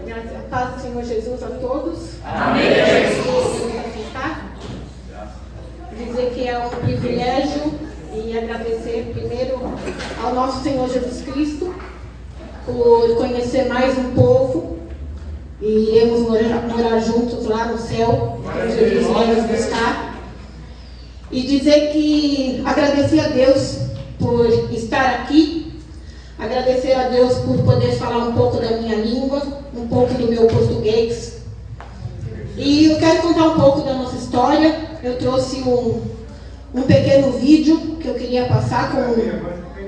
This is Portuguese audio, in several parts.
Graças a paz do Senhor Jesus a todos. Amém. Dizer que é um privilégio e agradecer primeiro ao nosso Senhor Jesus Cristo por conhecer mais um povo e iremos morar juntos lá no céu, onde Jesus vai nos buscar. E dizer que agradecer a Deus por estar aqui, agradecer a Deus por poder falar um pouco da minha língua, um pouco do meu português. E eu quero contar um pouco da nossa história. Eu trouxe um pequeno vídeo que eu queria passar com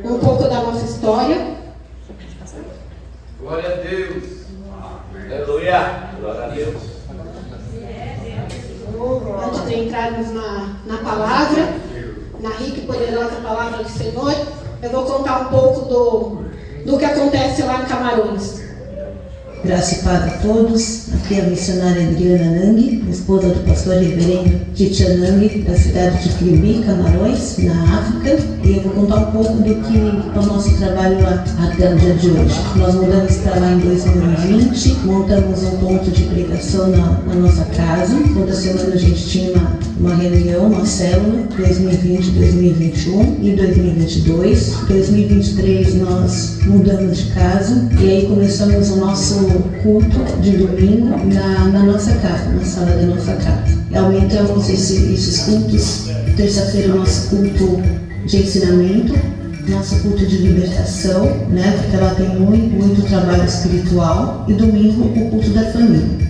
um pouco da nossa história. Glória a Deus. Aleluia. Glória a Deus. Antes de entrarmos na palavra, na rica e poderosa palavra do Senhor, eu vou contar um pouco do que acontece lá em Camarões. Graça e paz a todos. Aqui é a missionária Adriana Nang, esposa do pastor reverendo Titia Nang, da cidade de Cribi, Camarões, na África. E eu vou contar um pouco do que é o nosso trabalho lá até o dia de hoje. Nós mudamos para lá em 2020, montamos um ponto de pregação na nossa casa. Toda semana a gente tinha uma reunião, uma célula, 2020, 2021 e 2022. 2023 nós mudamos de casa e aí começamos o nosso culto de domingo na nossa casa, na sala da nossa casa. E aumentamos esses cultos. Terça-feira o nosso culto de ensinamento, nosso culto de libertação, né? Porque lá tem muito trabalho espiritual. E domingo o culto da família.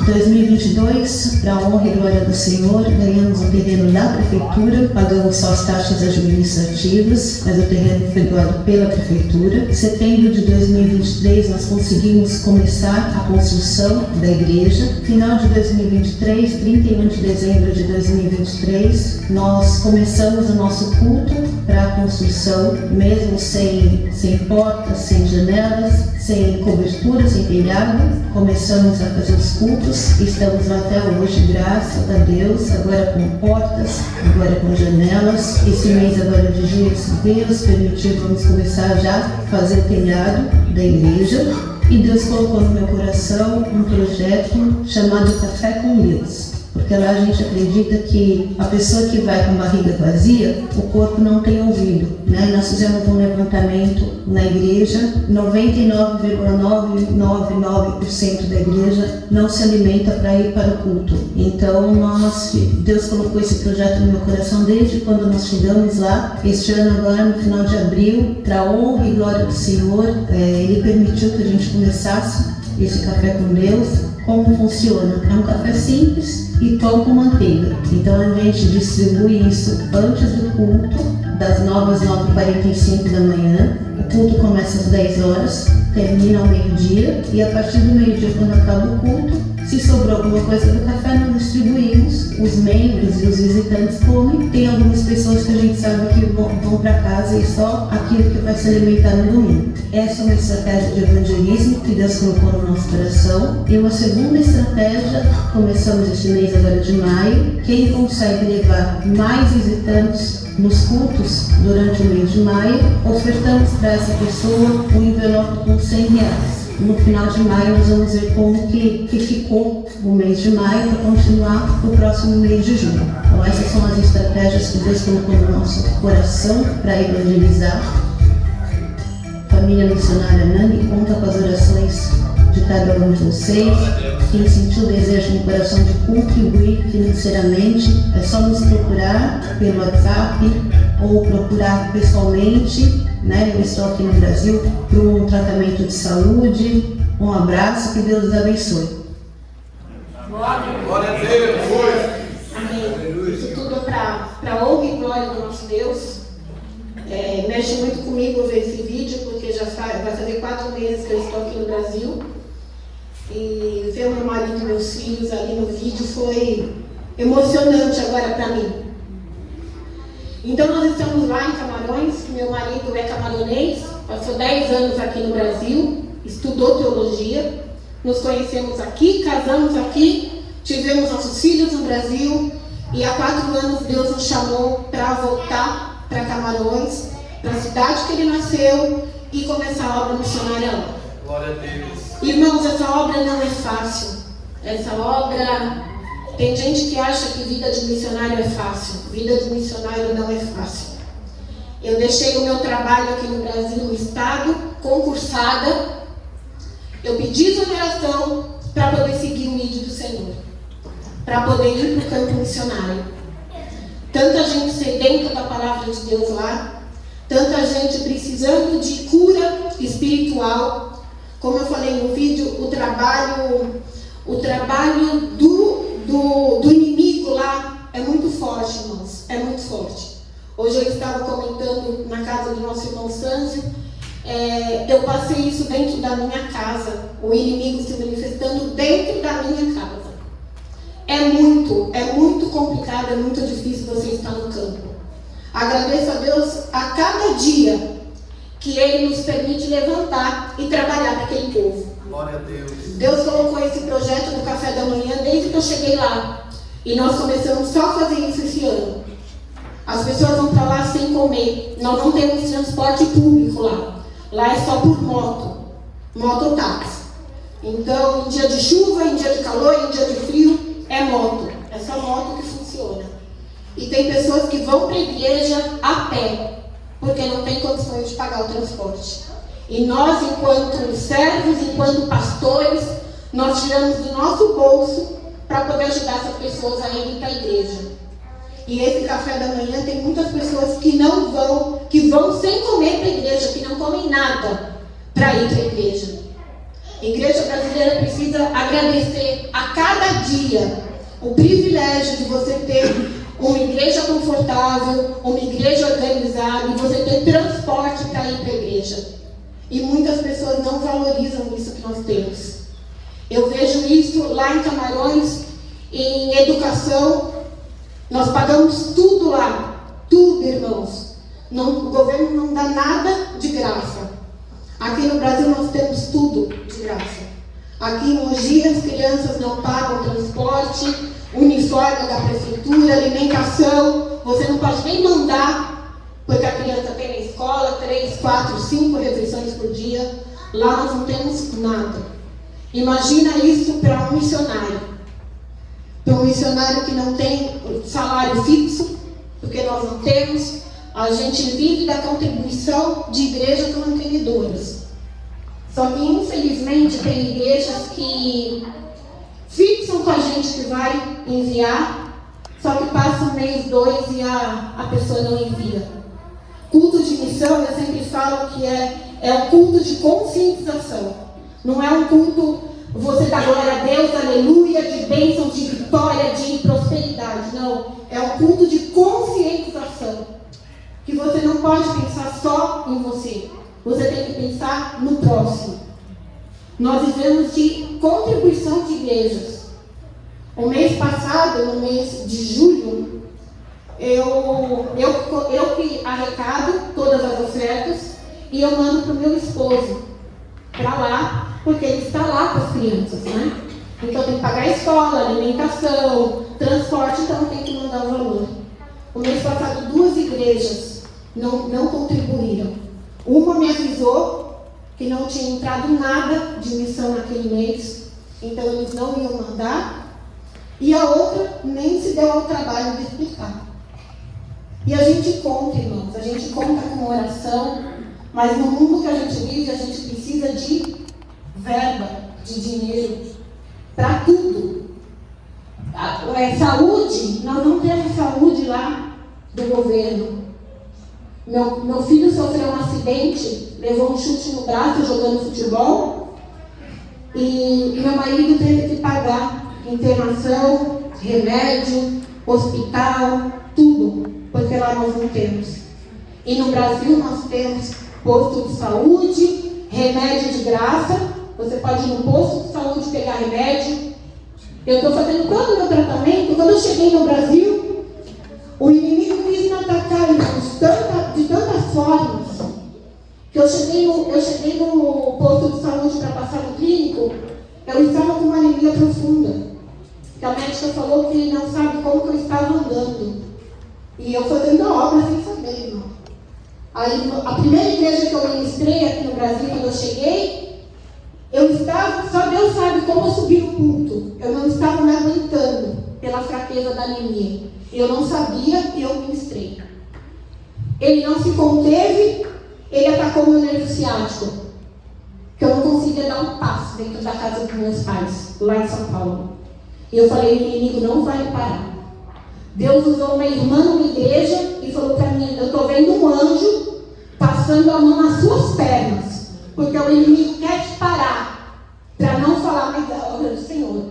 2022, para a honra e glória do Senhor, ganhamos um terreno da prefeitura, pagamos só as taxas administrativas, mas o terreno foi doado pela prefeitura. Em setembro de 2023, nós conseguimos começar a construção da igreja. Final de 2023, 31 de dezembro de 2023, nós começamos o nosso culto para a construção, mesmo sem portas, sem janelas, sem cobertura, sem telhado. Começamos a fazer os cultos e estamos lá até hoje, graças a Deus, agora com portas, agora com janelas. Esse mês agora de junho, se Deus permitir, vamos começar já a fazer o telhado da igreja. E Deus colocou no meu coração um projeto chamado Café com Deus. Porque lá a gente acredita que a pessoa que vai com a barriga vazia, o corpo não tem ouvido, né? E nós fizemos um levantamento na igreja, 99,999% da igreja não se alimenta para ir para o culto. Então Deus colocou esse projeto no meu coração desde quando nós chegamos lá. Este ano agora, no final de abril, para a honra e glória do Senhor, Ele permitiu que a gente começasse esse Café com Deus. Como funciona? É um café simples e pão com manteiga. Então a gente distribui isso antes do culto, das 9 às 9h45 da manhã. O culto começa às 10 horas, termina ao meio-dia, e a partir do meio-dia, quando acaba o culto, se sobrou alguma coisa do café, nós distribuímos. Os membros e os visitantes comem. Tem algumas pessoas que a gente sabe que vão para casa e só aquilo que vai se alimentar no domingo. Essa é uma estratégia de evangelismo que Deus colocou no nosso coração. E uma segunda estratégia, começamos este mês agora de maio. Quem consegue levar mais visitantes nos cultos durante o mês de maio, ofertamos para essa pessoa um envelope com R$100. No final de maio nós vamos ver como que ficou o mês de maio para continuar o próximo mês de junho. Então essas são as estratégias que Deus colocou no nosso coração para evangelizar. Família missionária Nang conta com as orações de cada um de vocês. Quem sentiu o desejo no coração de contribuir financeiramente, é só nos procurar pelo WhatsApp ou procurar pessoalmente, né? Eu estou aqui no Brasil para um tratamento de saúde. Um abraço, que Deus os abençoe. Glória a Deus. Amém. Isso tudo é para honra e glória do nosso Deus. Mexe muito comigo ver esse vídeo, porque vai fazer 4 meses que eu estou aqui no Brasil. E ver meu marido e meus filhos ali no vídeo foi emocionante agora para mim. Então nós estamos lá em Camarões. Meu marido é camaronês, passou 10 anos aqui no Brasil, estudou teologia. Nos conhecemos aqui, casamos aqui, tivemos nossos filhos no Brasil. E há 4 anos Deus nos chamou para voltar para Camarões, para a cidade que ele nasceu, e começar a obra missionária lá. Glória a Deus. Irmãos, essa obra não é fácil. Essa obra, tem gente que acha que vida de missionário é fácil. Vida de missionário não é fácil. Eu deixei o meu trabalho aqui no Brasil, no estado, concursada. Eu pedi exoneração para poder seguir o ID do Senhor, para poder ir para o campo missionário. Tanta gente sedenta da palavra de Deus lá, tanta gente precisando de cura espiritual. Como eu falei no vídeo, o trabalho do inimigo lá é muito forte, irmãos, é muito forte. Hoje eu estava comentando na casa do nosso irmão Sanzio, eu passei isso dentro da minha casa, o inimigo se manifestando dentro da minha casa. É muito complicado, é muito difícil você estar no campo. Agradeço a Deus a cada dia que Ele nos permite levantar e trabalhar para aquele povo. Glória a Deus. Deus colocou esse projeto do café da manhã desde que eu cheguei lá. E nós começamos só a fazer isso esse ano. As pessoas vão para lá sem comer. Nós não temos transporte público lá. Lá é só por mototáxi. Então, em dia de chuva, em dia de calor, em dia de frio, é moto. É só moto que funciona. E tem pessoas que vão para a igreja a pé, porque não tem condições de pagar o transporte. E nós, enquanto servos, enquanto pastores, nós tiramos do nosso bolso para poder ajudar essas pessoas a irem para a igreja. E esse café da manhã tem muitas pessoas que não vão, que vão sem comer para a igreja, que não comem nada para ir para a igreja. A igreja brasileira precisa agradecer a cada dia o privilégio de você ter uma igreja confortável, uma igreja organizada e você ter transporte para ir para a igreja. E muitas pessoas não valorizam isso que nós temos. Eu vejo isso lá em Camarões, em educação. Nós pagamos tudo lá, tudo, irmãos. O governo não dá nada de graça. Aqui no Brasil nós temos tudo de graça. Aqui em Mogi as crianças não pagam transporte, uniforme da prefeitura, alimentação. Você não pode nem mandar, porque a criança tem na escola 3, 4, 5 refeições por dia. Lá nós não temos nada. Imagina isso para um missionário. Para um missionário que não tem salário fixo, porque nós não temos. A gente vive da contribuição de igrejas mantenedoras. Só que, infelizmente, tem igrejas que fixam com a gente que vai enviar, só que passa um mês, 2 e a pessoa não envia. Culto de missão, eu sempre falo que é um culto de conscientização. Não é um culto, você dá glória a Deus, aleluia, de bênção, de vitória, de prosperidade. Não, é um culto de conscientização. Que você não pode pensar só em você. Você tem que pensar no próximo. Nós vivemos de contribuição de igrejas. O mês passado, no mês de julho, eu que arrecado todas as ofertas e eu mando para o meu esposo para lá, porque ele está lá com as crianças, né? Então tem que pagar a escola, alimentação, transporte, então tem que mandar o valor. O mês passado 2 igrejas não contribuíram. Uma me avisou que não tinha entrado nada de missão naquele mês, então eles não iam mandar, e a outra nem se deu ao trabalho de explicar. E a gente conta, irmãos, a gente conta com oração, mas no mundo que a gente vive, a gente precisa de verba, de dinheiro, para tudo. Saúde, nós não temos saúde lá do governo. Meu filho sofreu um acidente, levou um chute no braço jogando futebol e meu marido teve que pagar internação, remédio, hospital, tudo, porque lá nós não temos. E no Brasil nós temos posto de saúde, remédio de graça, você pode ir no posto de saúde pegar remédio. Eu estou fazendo todo o meu tratamento. Quando eu cheguei no Brasil, o inimigo quis me atacar, irmãos, de tantas formas, que eu cheguei no posto de saúde para passar no clínico, eu estava com uma anemia profunda. Que a médica falou que ele não sabe como que eu estava andando. E eu fazendo a obra sem saber, irmão. Aí, a primeira igreja que eu ministrei aqui no Brasil, quando eu cheguei, Só Deus sabe como eu subi no culto. Eu não estava me aguentando pela fraqueza da anemia. Eu não sabia e eu ministrei. Ele não se conteve, ele atacou meu nervo ciático. Que eu não conseguia dar um passo dentro da casa dos meus pais, lá em São Paulo. E eu falei, o inimigo não vai parar. Deus usou uma irmã numa igreja e falou para mim, eu estou vendo um anjo passando a mão nas suas pernas, porque o inimigo quer te parar, para não falar mais da obra do Senhor.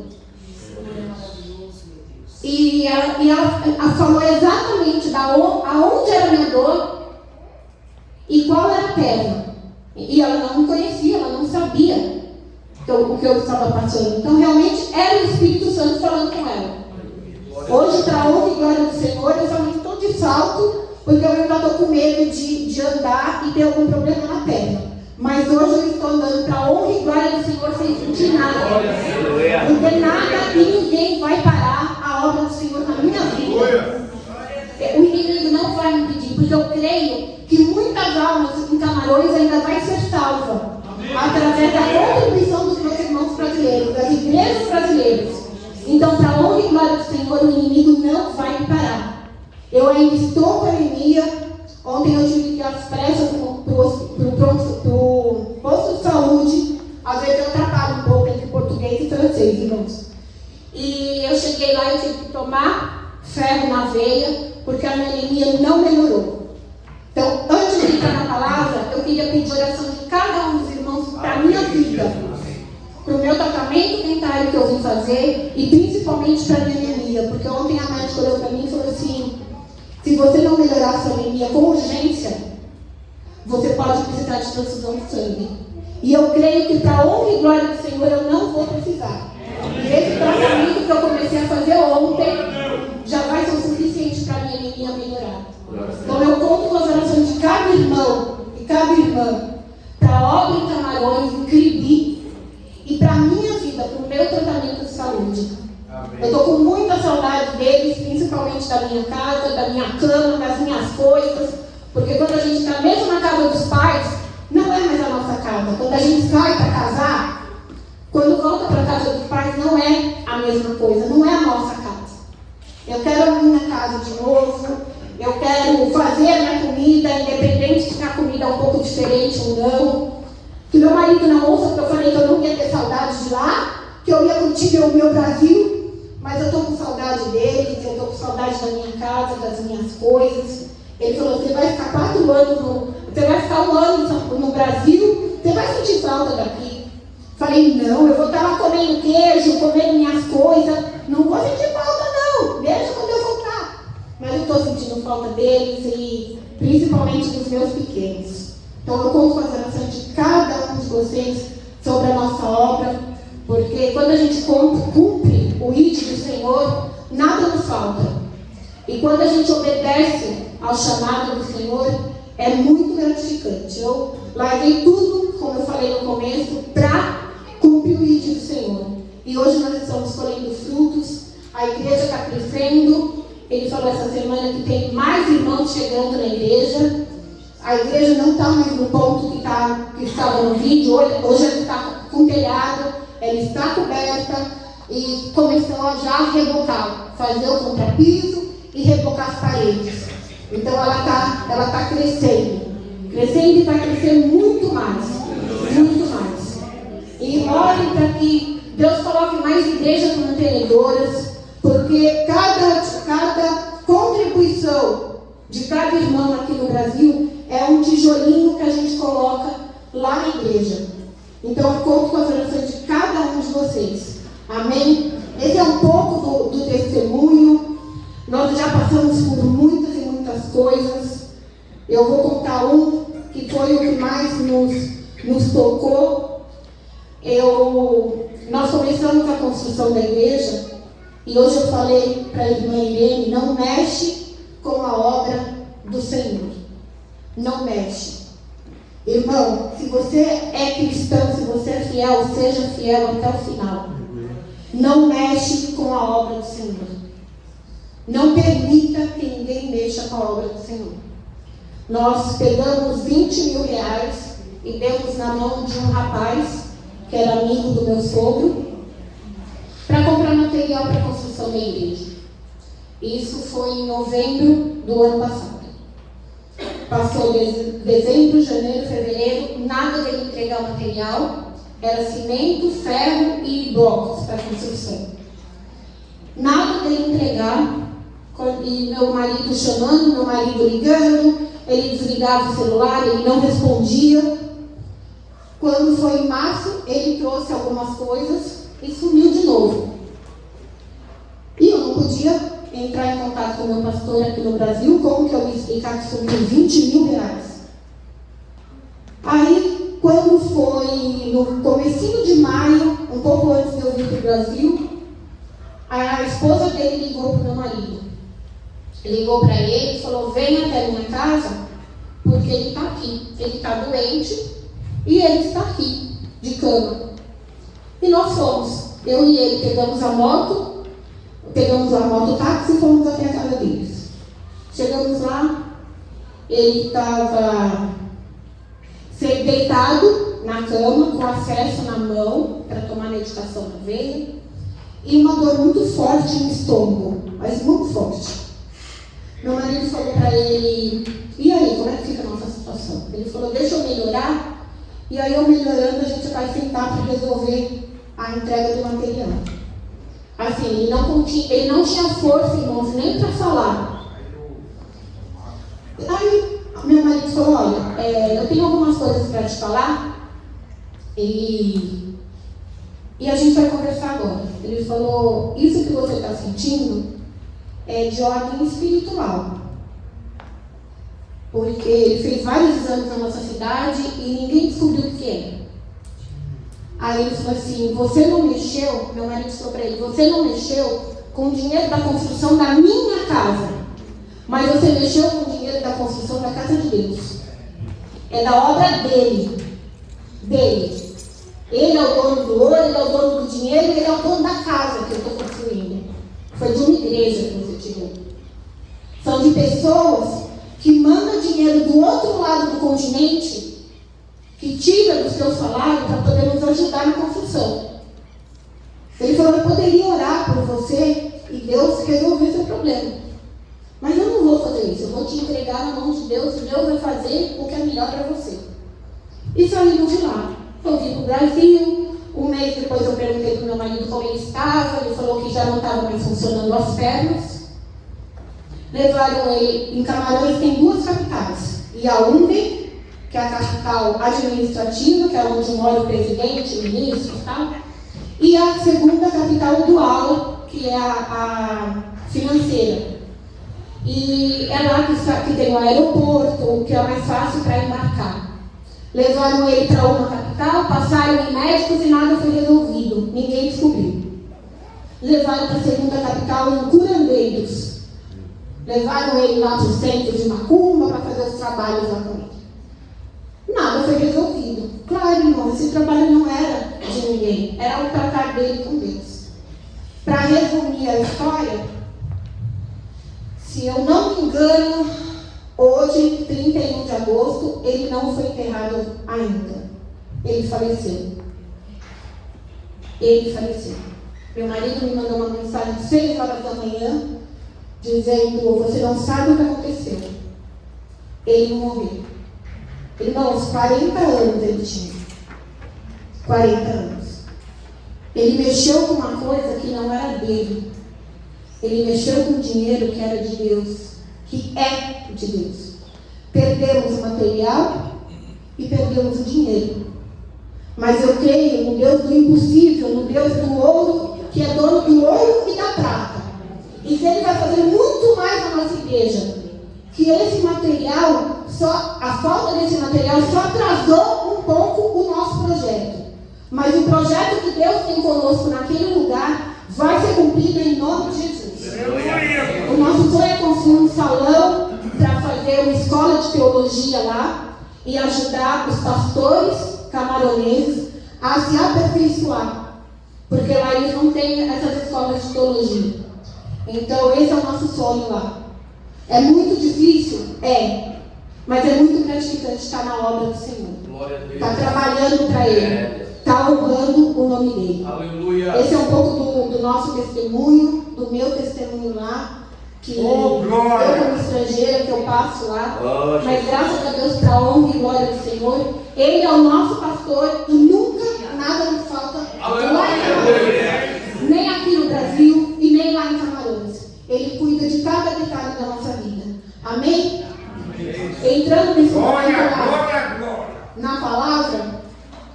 E ela falou exatamente aonde era a minha dor e qual era a perna. E ela não me conhecia, ela não sabia o que eu estava passando. Então realmente era o Espírito Santo falando com ela. Hoje, para a honra e glória do Senhor, eu só não estou de salto, porque eu ainda estou com medo de andar e ter algum problema na perna. Mas hoje eu estou andando para a honra e glória do Senhor sem sentir nada. Porque nada e ninguém vai parar a obra do Senhor na minha vida. O inimigo não vai me impedir, porque eu creio que muitas almas em Camarões ainda vai ser salva. Através da contribuição dos meus irmãos brasileiros, das igrejas brasileiras. Então, para a honra e glória do Senhor, o inimigo não vai me parar. Eu ainda estou com anemia. Ontem eu tive que ir às pressas para o posto de saúde. Às vezes eu atrapalho um pouco entre português e francês, irmãos. E eu cheguei lá e eu tive que tomar ferro na veia, porque a minha anemia não melhorou. Então, antes de entrar na palavra, eu queria pedir oração de cada um dos irmãos para a minha vida. Para o meu tratamento dentário que eu vim fazer e principalmente para a minha anemia, porque ontem a médica olhou para mim e falou assim, se você não melhorar a sua anemia com urgência, você pode precisar de transfusão de sangue. E eu creio que para a honra e glória do Senhor eu não vou precisar. E esse tratamento que eu comecei a fazer ontem já vai ser o suficiente para a minha anemia melhorar. Então eu conto com as orações de cada irmão e cada irmã para a obra em Camarões, em Cribi, e para a minha vida, para o meu tratamento de saúde. Amém. Eu estou com muita saudade deles, principalmente da minha casa, da minha cama, das minhas coisas, porque quando a gente está mesmo na casa dos pais, não é mais a nossa casa. Quando a gente sai para casar, quando volta para a casa dos pais, não é a mesma coisa, não é a nossa casa. Eu quero a minha casa de novo, eu quero fazer a minha comida, independente se a comida é um pouco diferente ou não. Que meu marido não ouça, porque eu falei que eu não ia ter saudade de lá, que eu ia curtir o meu Brasil, mas eu estou com saudade deles, eu estou com saudade da minha casa, das minhas coisas. Ele falou, você vai ficar 4 anos, você vai ficar 1 ano no Brasil, você vai sentir falta daqui. Falei, não, eu vou estar lá comendo queijo, comendo minhas coisas, não vou sentir falta não, deixa quando eu voltar. Mas eu estou sentindo falta deles e principalmente dos meus pequenos. Então eu conto com as orações de cada um de vocês sobre a nossa obra, porque quando a gente cumpre o ID do Senhor, nada nos falta. E quando a gente obedece ao chamado do Senhor, é muito gratificante. Eu larguei tudo, como eu falei no começo, para cumprir o ID do Senhor. E hoje nós estamos colhendo frutos, a igreja está crescendo. Ele falou essa semana que tem mais irmãos chegando na igreja. A igreja não está mais no ponto que estava no vídeo. Hoje ela está com telhado, ela está coberta e começou a já rebocar, fazer o contrapiso e rebocar as paredes. Então ela está crescendo e vai crescer muito mais, muito mais. E orem para que Deus coloque mais igrejas mantenedoras, porque cada contribuição de cada irmão aqui no Brasil é um tijolinho que a gente coloca lá na igreja. Então eu conto com as orações de cada um de vocês. Amém? Esse é um pouco do testemunho. Nós já passamos por muitas e muitas coisas. Eu vou contar um que foi o que mais nos tocou. Nós começamos a construção da igreja e hoje eu falei para a irmã Irene, não mexe com a obra do Senhor. Não mexe. Irmão, se você é cristão, se você é fiel, seja fiel até o final. Não mexe com a obra do Senhor. Não permita que ninguém mexa com a obra do Senhor. Nós pegamos 20 mil reais e demos na mão de um rapaz que era amigo do meu sogro, para comprar material para a construção da igreja. Isso foi em novembro do ano passado. Passou dezembro, janeiro, fevereiro, nada de entregar o material, era cimento, ferro e blocos para construção. Nada de entregar, e meu marido chamando, meu marido ligando, ele desligava o celular, ele não respondia. Quando foi em março, ele trouxe algumas coisas e sumiu de novo. E eu não podia entrar em contato com o meu pastor aqui no Brasil, como que eu ia explicar que sumiu 20 mil reais? Aí, quando foi no comecinho de maio, um pouco antes de eu vir para o Brasil, a esposa dele ligou para o meu marido. Ligou para ele e falou: venha até a minha casa, porque ele está aqui. Ele está doente e ele está aqui, de cama. E nós fomos. Eu e ele pegamos a moto táxi e fomos até a casa deles. Chegamos lá, ele estava deitado na cama, com acesso na mão para tomar medicação na veia, e uma dor muito forte no estômago, mas muito forte. Meu marido falou para ele: e aí, como é que fica a nossa situação? Ele falou: deixa eu melhorar, e aí eu melhorando a gente vai tentar para resolver a entrega do material. Assim, ele não tinha força, irmãos, nem para falar. Aí meu marido falou: olha, eu tenho algumas coisas para te falar e a gente vai conversar agora. Ele falou: isso que você está sentindo é de ordem espiritual. Porque ele fez vários exames na nossa cidade e ninguém descobriu o que era. Aí ele falou assim: você não mexeu, meu marido falou para ele, você não mexeu com o dinheiro da construção da minha casa, mas você mexeu com o dinheiro da construção da casa de Deus. É da obra dele. Ele é o dono do ouro, ele é o dono do dinheiro, ele é o dono da casa que eu estou construindo. Foi de uma igreja que você tirou. São de pessoas que mandam dinheiro do outro lado do continente, que tira do seu salário para poder nos ajudar na construção. Ele falou: eu poderia orar por você e Deus resolver seu problema. Mas eu não vou fazer isso, eu vou te entregar na mão de Deus e Deus vai fazer o que é melhor para você. E saímos de lá. Eu vim para o Brasil, um mês depois eu perguntei para o meu marido como ele estava, ele falou que já não estava mais funcionando as pernas. Levaram ele, em Camarões tem 2 capitais, Yaoundé, que é a capital administrativa, que é onde mora o presidente, o ministro e tal, e a segunda capital, Douala, que é a financeira. E é lá que tem o aeroporto, que é mais fácil para embarcar. Levaram ele para uma capital, passaram em médicos e nada foi resolvido, ninguém descobriu. Levaram para a segunda capital, em Curandeiros. Levaram ele lá para o centro de Macumba para fazer os trabalhos lá com ele. Nada foi resolvido. Claro, irmão, esse trabalho não era de ninguém, era o tratar dele com Deus. Para resumir a história, se eu não me engano, hoje, 31 de agosto, ele não foi enterrado ainda. Ele faleceu. Meu marido me mandou uma mensagem às 6 horas da manhã, dizendo: você não sabe o que aconteceu. Ele morreu. Irmãos, 40 anos ele tinha. 40 anos. Ele mexeu com uma coisa que não era dele. Ele mexeu com dinheiro que era de Deus, que é de Deus. Perdemos o material e perdemos o dinheiro. Mas eu creio no Deus do impossível, no Deus do ouro, que é dono do ouro e da prata. E que Ele vai fazer muito mais na nossa igreja. Que esse material, a falta desse material só atrasou um pouco o nosso projeto. Mas o projeto que Deus tem conosco naquele lugar vai ser cumprido em nome de Jesus. O nosso sonho é construir um salão para fazer uma escola de teologia lá e ajudar os pastores camaroneses a se aperfeiçoar, porque lá eles não têm essas escolas de teologia. Então esse é o nosso sonho lá. É muito difícil? Mas é muito gratificante estar na obra do Senhor. Está trabalhando para Ele. está honrando o nome dele. Aleluia. Esse é um pouco do nosso testemunho, do meu testemunho lá, que eu como estrangeira, que eu passo lá, mas graças a Deus, para a honra e glória do Senhor, Ele é o nosso pastor e nunca nada nos falta lá em Camarões, nem aqui no Brasil e nem lá em Camarões. Ele cuida de cada detalhe da nossa vida. Amém? Entrando nesse momento na palavra,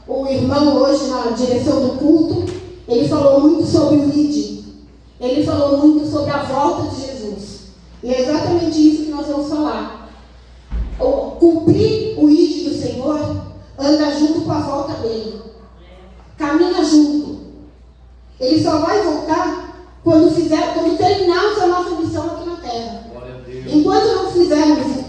o irmão hoje na direção do culto, ele falou muito sobre o ID. Ele falou muito sobre a volta de Jesus. E é exatamente isso que nós vamos falar. Cumprir o ID do Senhor anda junto com a volta dele. Caminha junto. Ele só vai voltar quando terminarmos a nossa missão aqui na terra. Enquanto não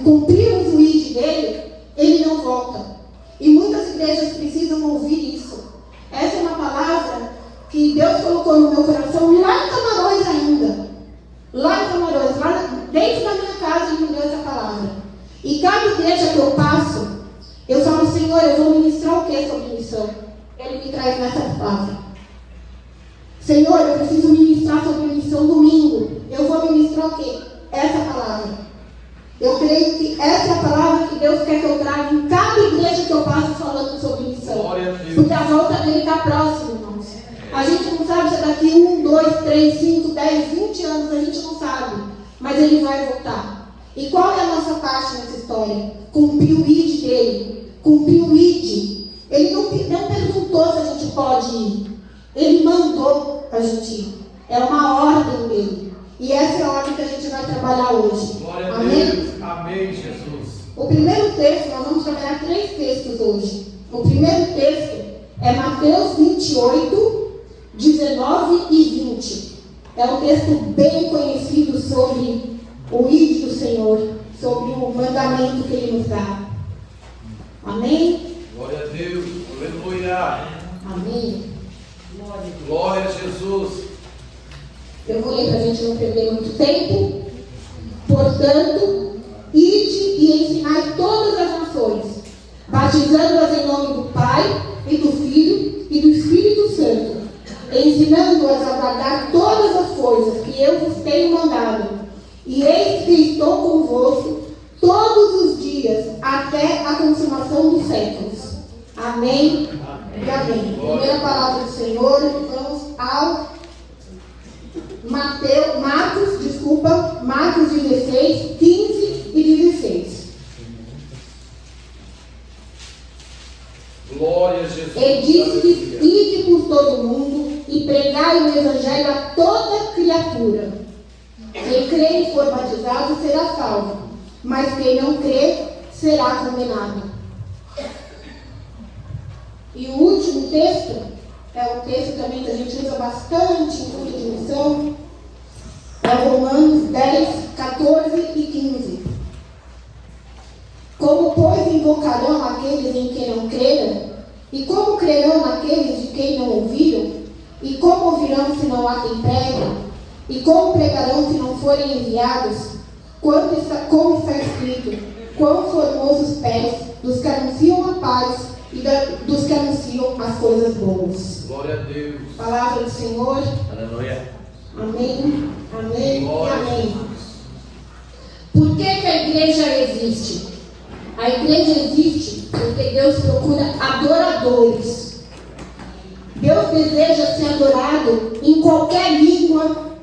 cumprirmos o ID dele, ele não volta. E muitas igrejas precisam ouvir isso. Essa é uma palavra que Deus colocou no meu coração lá em Camarões ainda. Lá em Camarões, lá dentro da minha casa, Ele me deu essa palavra. E cada igreja que eu passo, eu falo, Senhor, eu vou ministrar o que sobre missão? Ele me traz nessa palavra. Senhor, eu preciso ministrar sobre missão domingo. Eu vou ministrar o quê? Essa palavra. Eu creio que essa é a palavra que Deus quer que eu traga em cada igreja que eu passo falando sobre missão. Porque a volta dele está próxima, irmãos. A gente não sabe se é daqui 1, 2, 3, 5, 10, 20 anos, a gente não sabe. Mas ele vai voltar. E qual é a nossa parte nessa história? Cumprir o ID dele. Cumprir o ID. Ele não perguntou se a gente pode ir. Ele mandou a gente ir. É uma ordem dele. E essa é a ordem que a gente vai trabalhar hoje. Glória a Amém? Deus. Amém, Jesus. O primeiro texto, nós vamos trabalhar 3 textos hoje. O primeiro texto é Mateus 28, 19 e 20. É um texto bem conhecido sobre o ID do Senhor, sobre o mandamento que Ele nos dá. Amém? Glória a Deus. Aleluia. Amém. Glória a Jesus. Eu vou ler para a gente não perder muito tempo. Portanto, ide e ensinai todas as nações, batizando-as em nome do Pai, e do Filho, e do Espírito Santo, ensinando-as a guardar todas as coisas que eu vos tenho mandado. E eis que estou convosco todos os dias, até a consumação dos séculos. Amém e amém. Primeira palavra do Senhor, vamos ao Marcos 16, 15 e 16. Glória a Jesus. Ele disse: ide por todo o mundo e pregai o evangelho a toda criatura. Quem crê e for batizado será salvo, mas quem não crê será condenado. E o último texto é um texto também que a gente usa bastante em culto de missão. É Romanos 10, 14 e 15. Como, pois, invocarão aqueles em quem não creram? E como crerão naqueles de quem não ouviram? E como ouvirão se não há quem pregue? E como pregarão se não forem enviados? Como está escrito: quão formosos os pés dos que anunciam a paz e dos que anunciam as coisas boas. Glória a Deus. Palavra do Senhor. Aleluia. Amém, amém Glória e amém. Por que a igreja existe? A igreja existe porque Deus procura adoradores. Deus deseja ser adorado em qualquer língua,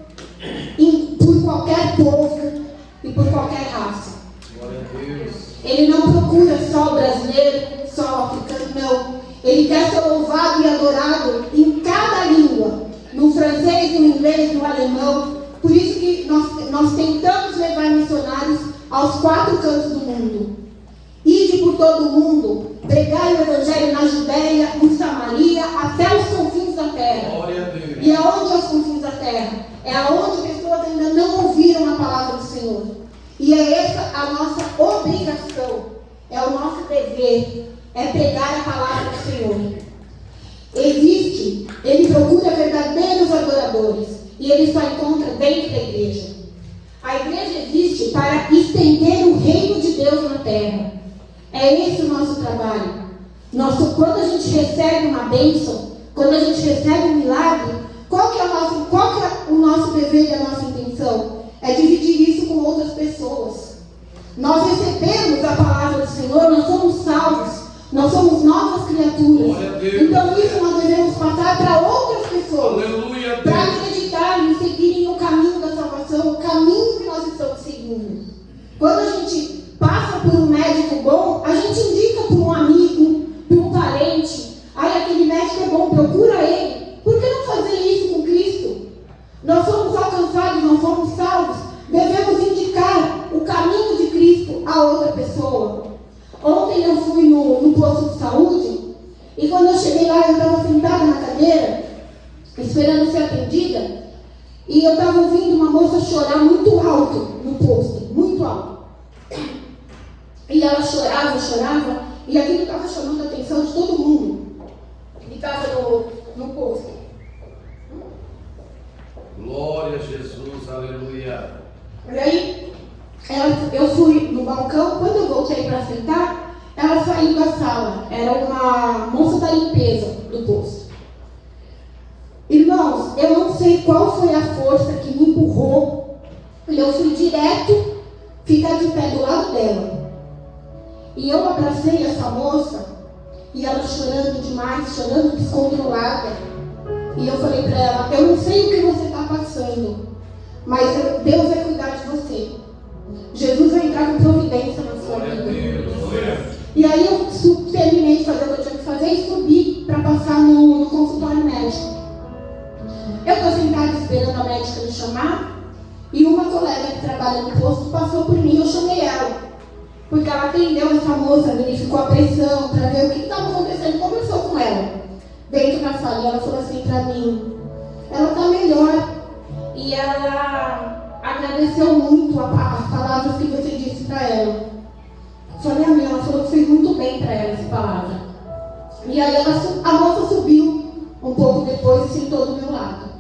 por qualquer povo e por qualquer raça. Glória a Deus. Ele não procura só o brasileiro, só o africano, não. Ele quer ser louvado e adorado em cada língua. No francês, no inglês, no alemão. Por isso que nós tentamos levar missionários aos 4 cantos do mundo. Ide por todo o mundo, pregai o evangelho na Judéia, em Samaria, até os confins da terra. Glória a Deus. E aonde é os confins da terra? É aonde pessoas ainda não ouviram a palavra do Senhor. E é essa a nossa obrigação, é o nosso dever, é pregar a palavra do Senhor. Ele procura verdadeiros adoradores, e ele só encontra dentro da igreja. A igreja existe para estender o reino de Deus na terra. É esse o nosso trabalho. Quando a gente recebe uma bênção, quando a gente recebe um milagre, qual que é o nosso dever e a nossa intenção? É dividir isso com outras pessoas. Nós recebemos a palavra do Senhor, nós somos salvos, nós somos novas criaturas. Então isso nós devemos passar para outras pessoas, para acreditarem e seguirem o caminho da salvação, o caminho que nós estamos seguindo. Quando a gente passa por um médico bom, a gente indica para um amigo, para um parente: ai, aquele médico é bom, procura ele. Por que não fazer isso com Cristo? Nós somos alcançados, nós somos salvos, devemos indicar o caminho de Cristo a outra pessoa. Ontem eu fui no posto de saúde, e quando eu cheguei lá, eu estava sentada na cadeira, esperando ser atendida, e eu estava ouvindo uma moça chorar muito alto no posto, muito alto. E ela chorava, e aquilo estava chamando a atenção de todo mundo que estava no posto. Glória a Jesus, aleluia. E aí, eu fui no balcão, quando eu voltei para sentar, ela saiu da sala. Era uma moça da limpeza do posto. Irmãos, eu não sei qual foi a força que me empurrou, e eu fui direto ficar de pé do lado dela. E eu abracei essa moça, e ela chorando demais, chorando descontrolada. E eu falei para ela: eu não sei o que você está passando, mas Deus vai cuidar de você. Jesus vai entrar com providência na sua vida. E aí eu terminei de fazer o que eu tinha que fazer e subi para passar no consultório médico. Eu estou sentada esperando a médica me chamar, e uma colega que trabalha no posto passou por mim. Eu chamei ela, porque ela atendeu essa moça, verificou a pressão para ver o que estava acontecendo, conversou com ela dentro da sala. E ela falou assim para mim: ela está melhor. E ela agradeceu muito as palavras que você disse para ela. Falei: amiga, ela falou que fez muito bem para ela essa palavra. E aí a moça subiu um pouco depois e sentou do meu lado.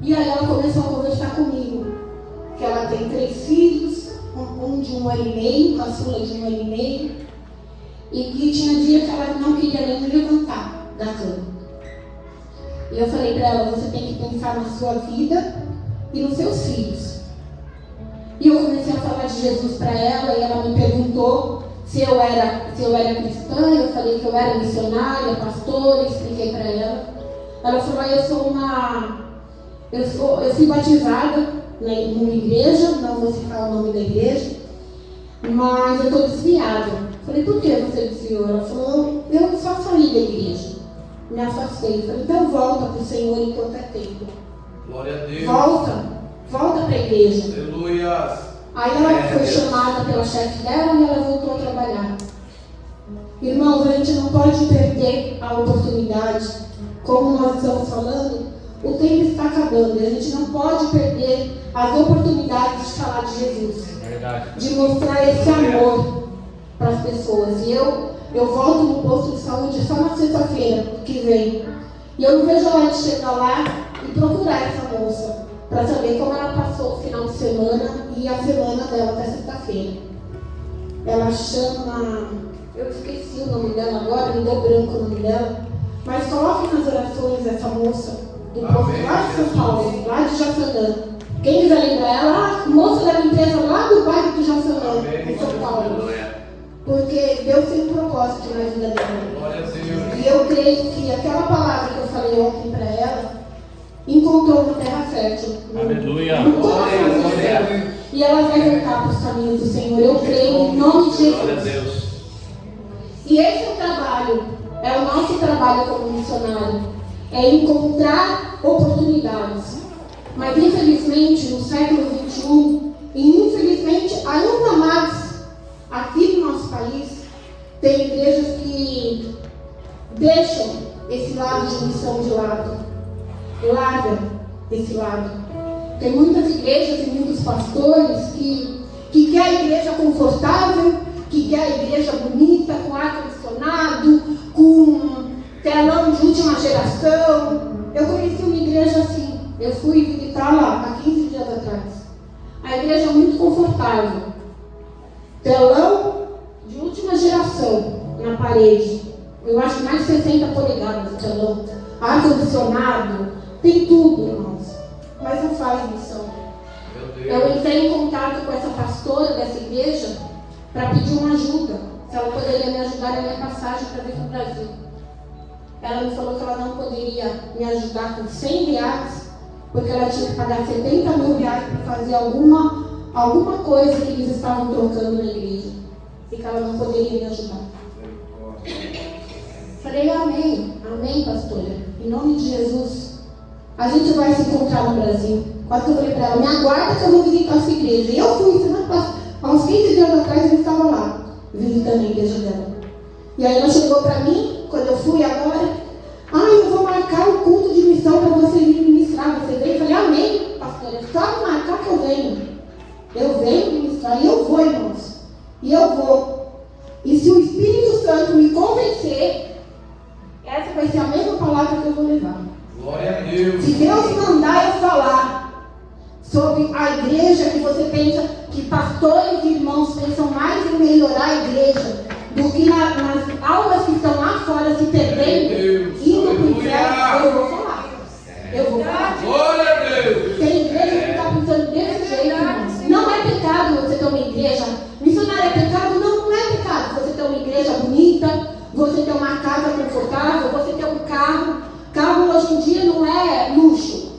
E aí ela começou a conversar comigo, que ela tem 3 filhos, um de 1 ano e meio, caçula de 1 ano e meio, e que tinha dia que ela não queria nem levantar da cama. E eu falei para ela: você tem que pensar na sua vida e nos seus filhos. E eu comecei a falar de Jesus para ela, e ela me perguntou se eu era cristã. Eu falei que eu era missionária, pastora, expliquei para ela. Ela falou: eu fui batizada numa igreja, não vou citar o nome da igreja, mas eu estou desviada. Falei: por que você desviou? Ela falou: eu só saí da igreja, me afastei. Falei: então volta para o Senhor enquanto é tempo. Glória a Deus. Volta para a igreja. Aleluia. Aí ela foi chamada pela chefe dela e ela voltou a trabalhar. Irmãos, a gente não pode perder a oportunidade. Como nós estamos falando, o tempo está acabando, e a gente não pode perder as oportunidades de falar de Jesus, de mostrar esse amor para as pessoas. E eu volto no posto de saúde só na sexta-feira que vem, e eu não vejo a hora de chegar lá e procurar essa moça para saber como ela passou o final de semana e a semana dela até sexta-feira. Ela chama, eu esqueci o nome dela agora, me deu branco o nome dela, mas coloque nas orações essa moça do posto lá de São Paulo, lá de Jaçanã. Quem quiser lembrar ela, a moça da empresa lá do bairro de Jaçanã, em São Paulo. Porque Deus tem um propósito na vida dela. E eu creio que aquela palavra que eu falei ontem para ela encontrou uma terra fértil. Aleluia. E ela vai voltar para os caminhos do Senhor. Eu creio em nome de Jesus. E esse é o trabalho, é o nosso trabalho como missionário. É encontrar oportunidades. Mas infelizmente no século XXI, e infelizmente ainda mais aqui no nosso país, tem igrejas que deixam esse lado de missão de lado. Larga esse lado. Tem muitas igrejas e muitos pastores que quer a igreja confortável, que quer a igreja bonita, com ar-condicionado, com telão de última geração. Eu conheci uma igreja assim, eu fui visitar lá há 15 dias atrás. A igreja é muito confortável, telão de última geração na parede. Eu acho que televisão, ar-condicionado, tem tudo, irmãos. Mas não faz missão. Eu entrei em contato com essa pastora dessa igreja para pedir uma ajuda. Se ela poderia me ajudar na minha passagem para vir para o Brasil. Ela me falou que ela não poderia me ajudar com 100 reais, porque ela tinha que pagar 70 mil reais para fazer alguma coisa que eles estavam trocando na igreja. E que ela não poderia me ajudar. Falei, amém, amém, pastora. Em nome de Jesus, a gente vai se encontrar no Brasil. Quase que eu falei para ela, me aguarda que eu vou visitar essa igreja. E eu fui, semana passada, há uns 15 dias atrás, eu estava lá, visitando a igreja dela. E aí ela chegou para mim, quando eu fui agora, eu vou marcar o culto de missão para você vir ministrar. Você veio? Eu falei, amém, pastora, é só marcar que eu venho. Eu venho ministrar e eu vou, irmãos. E eu vou. E se o Espírito Santo me convencer, essa vai ser a mesma palavra que eu vou levar. Glória a Deus. Se Deus mandar eu falar sobre a igreja, que você pensa que pastores e irmãos pensam mais em melhorar a igreja do que nas almas que estão lá fora se perdendo, indo para o inferno, eu vou falar. Eu vou falar. Glória a Deus. Tem igreja que está pensando desse jeito, irmãos. Não é pecado você ter uma igreja. Missionário é pecado? Não é pecado. Você ter uma igreja bonita, você ter uma casa confortável, você ter um carro. Carro hoje em dia não é luxo,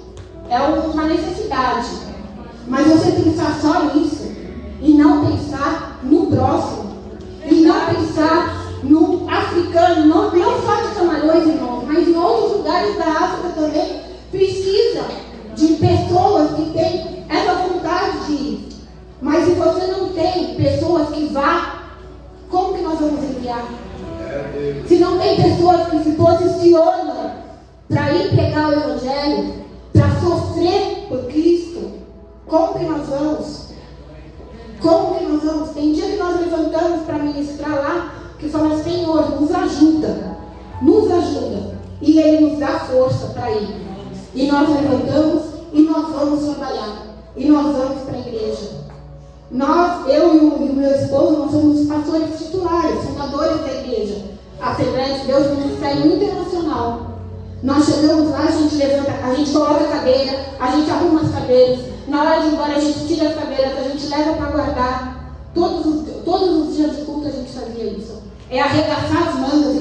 é uma necessidade. Mas você pensar só nisso e não pensar no próximo, e não pensar no africano, não só de Camarões, irmãos, mas em outros lugares da África também precisa de pessoas que têm essa vontade de ir. Mas se você não tem pessoas que vá, como que nós vamos enviar? Se não tem pessoas que se posicionam para ir pregar o Evangelho, para sofrer por Cristo, como que nós vamos? Como que nós vamos? Tem dia que nós levantamos para ministrar lá, que fala, Senhor, nos ajuda, e Ele nos dá força para ir. E nós levantamos e nós vamos trabalhar, e nós vamos para a igreja. Eu e o meu esposo, nós somos pastores titulares, fundadores da igreja, Assembleia de Deus, Ministério Internacional. Nós chegamos lá, a gente levanta, a gente coloca a cadeira, a gente arruma as cadeiras, na hora de ir embora a gente tira as cadeiras, a gente leva para guardar. Todos os dias de culto a gente fazia isso. É arregaçar as mangas e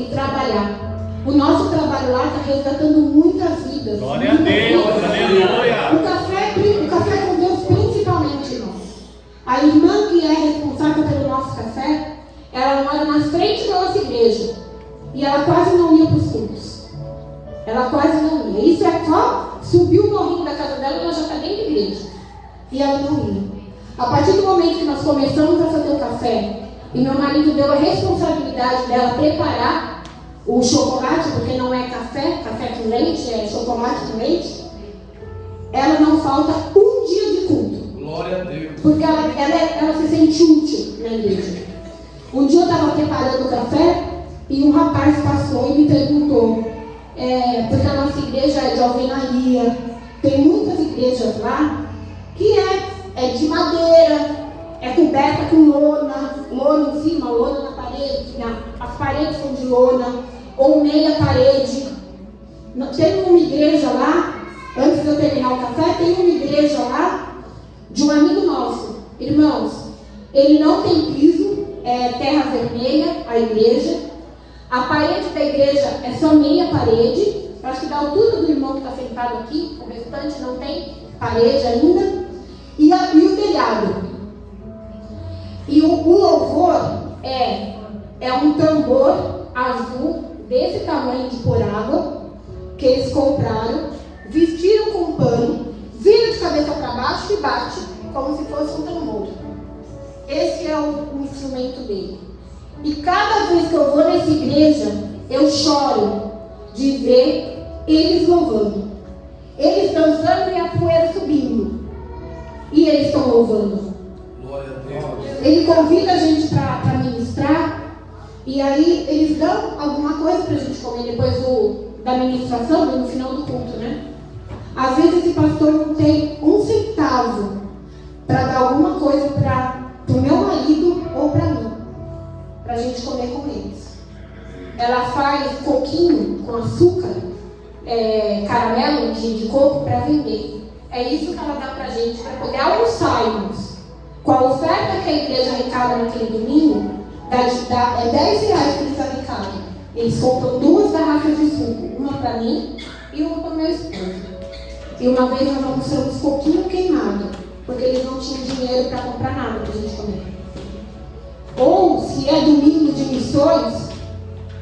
trabalhar. O nosso trabalho lá está resgatando muitas vidas. Glória a Deus, aleluia. O café com Deus principalmente, irmãos. A irmã que é responsável pelo nosso café, ela mora na frente da nossa igreja. E ela quase não ia para os cultos. Ela quase não ia. Isso é só subir o morrinho da casa dela e ela já está dentro da igreja. E ela não ia. A partir do momento que nós começamos a fazer o café, e meu marido deu a responsabilidade dela preparar o chocolate, porque não é café com leite, é chocolate com leite, ela não falta um dia de culto. Glória a Deus. Porque ela se sente útil na igreja. Um dia eu estava preparando o café e um rapaz passou e me perguntou, porque a nossa igreja é de alvenaria, tem muitas igrejas lá que é de madeira, é coberta com lona em cima, lona na parede, as paredes são de lona, ou meia parede. Tem uma igreja lá, antes de eu terminar o café, tem uma igreja lá de um amigo nosso. Irmãos, ele não tem piso, é terra vermelha, a igreja. A parede da igreja é só meia parede. Acho que da altura do irmão que está sentado aqui, o restante não tem parede ainda. E o telhado. E o louvor é um tambor azul, desse tamanho de pôr água, que eles compraram, vestiram com um pano, viram de cabeça para baixo e bate, como se fosse um tambor. Esse é o instrumento dele. E cada vez que eu vou nessa igreja, eu choro de ver eles louvando. Eles dançando e a poeira subindo. E eles estão louvando. Glória a Deus. Ele convida a gente para ministrar. E aí eles dão alguma coisa para a gente comer depois da ministração, no final do culto, né? Às vezes esse pastor não tem um centavo para dar alguma coisa para o meu marido ou para mim, para a gente comer com eles. ela faz coquinho com açúcar, caramelo de coco para vender. É isso que ela dá pra gente, para poder almoçar, irmãos. Com a oferta que a igreja arrecada naquele domingo, é 10 reais que eles arrecadam. Eles compram 2 garrafas de suco, uma para mim e uma para meu esposo. E uma vez nós almoçamos coquinho queimado, porque eles não tinham dinheiro para comprar nada para a gente comer. Ou, se é domingo de missões,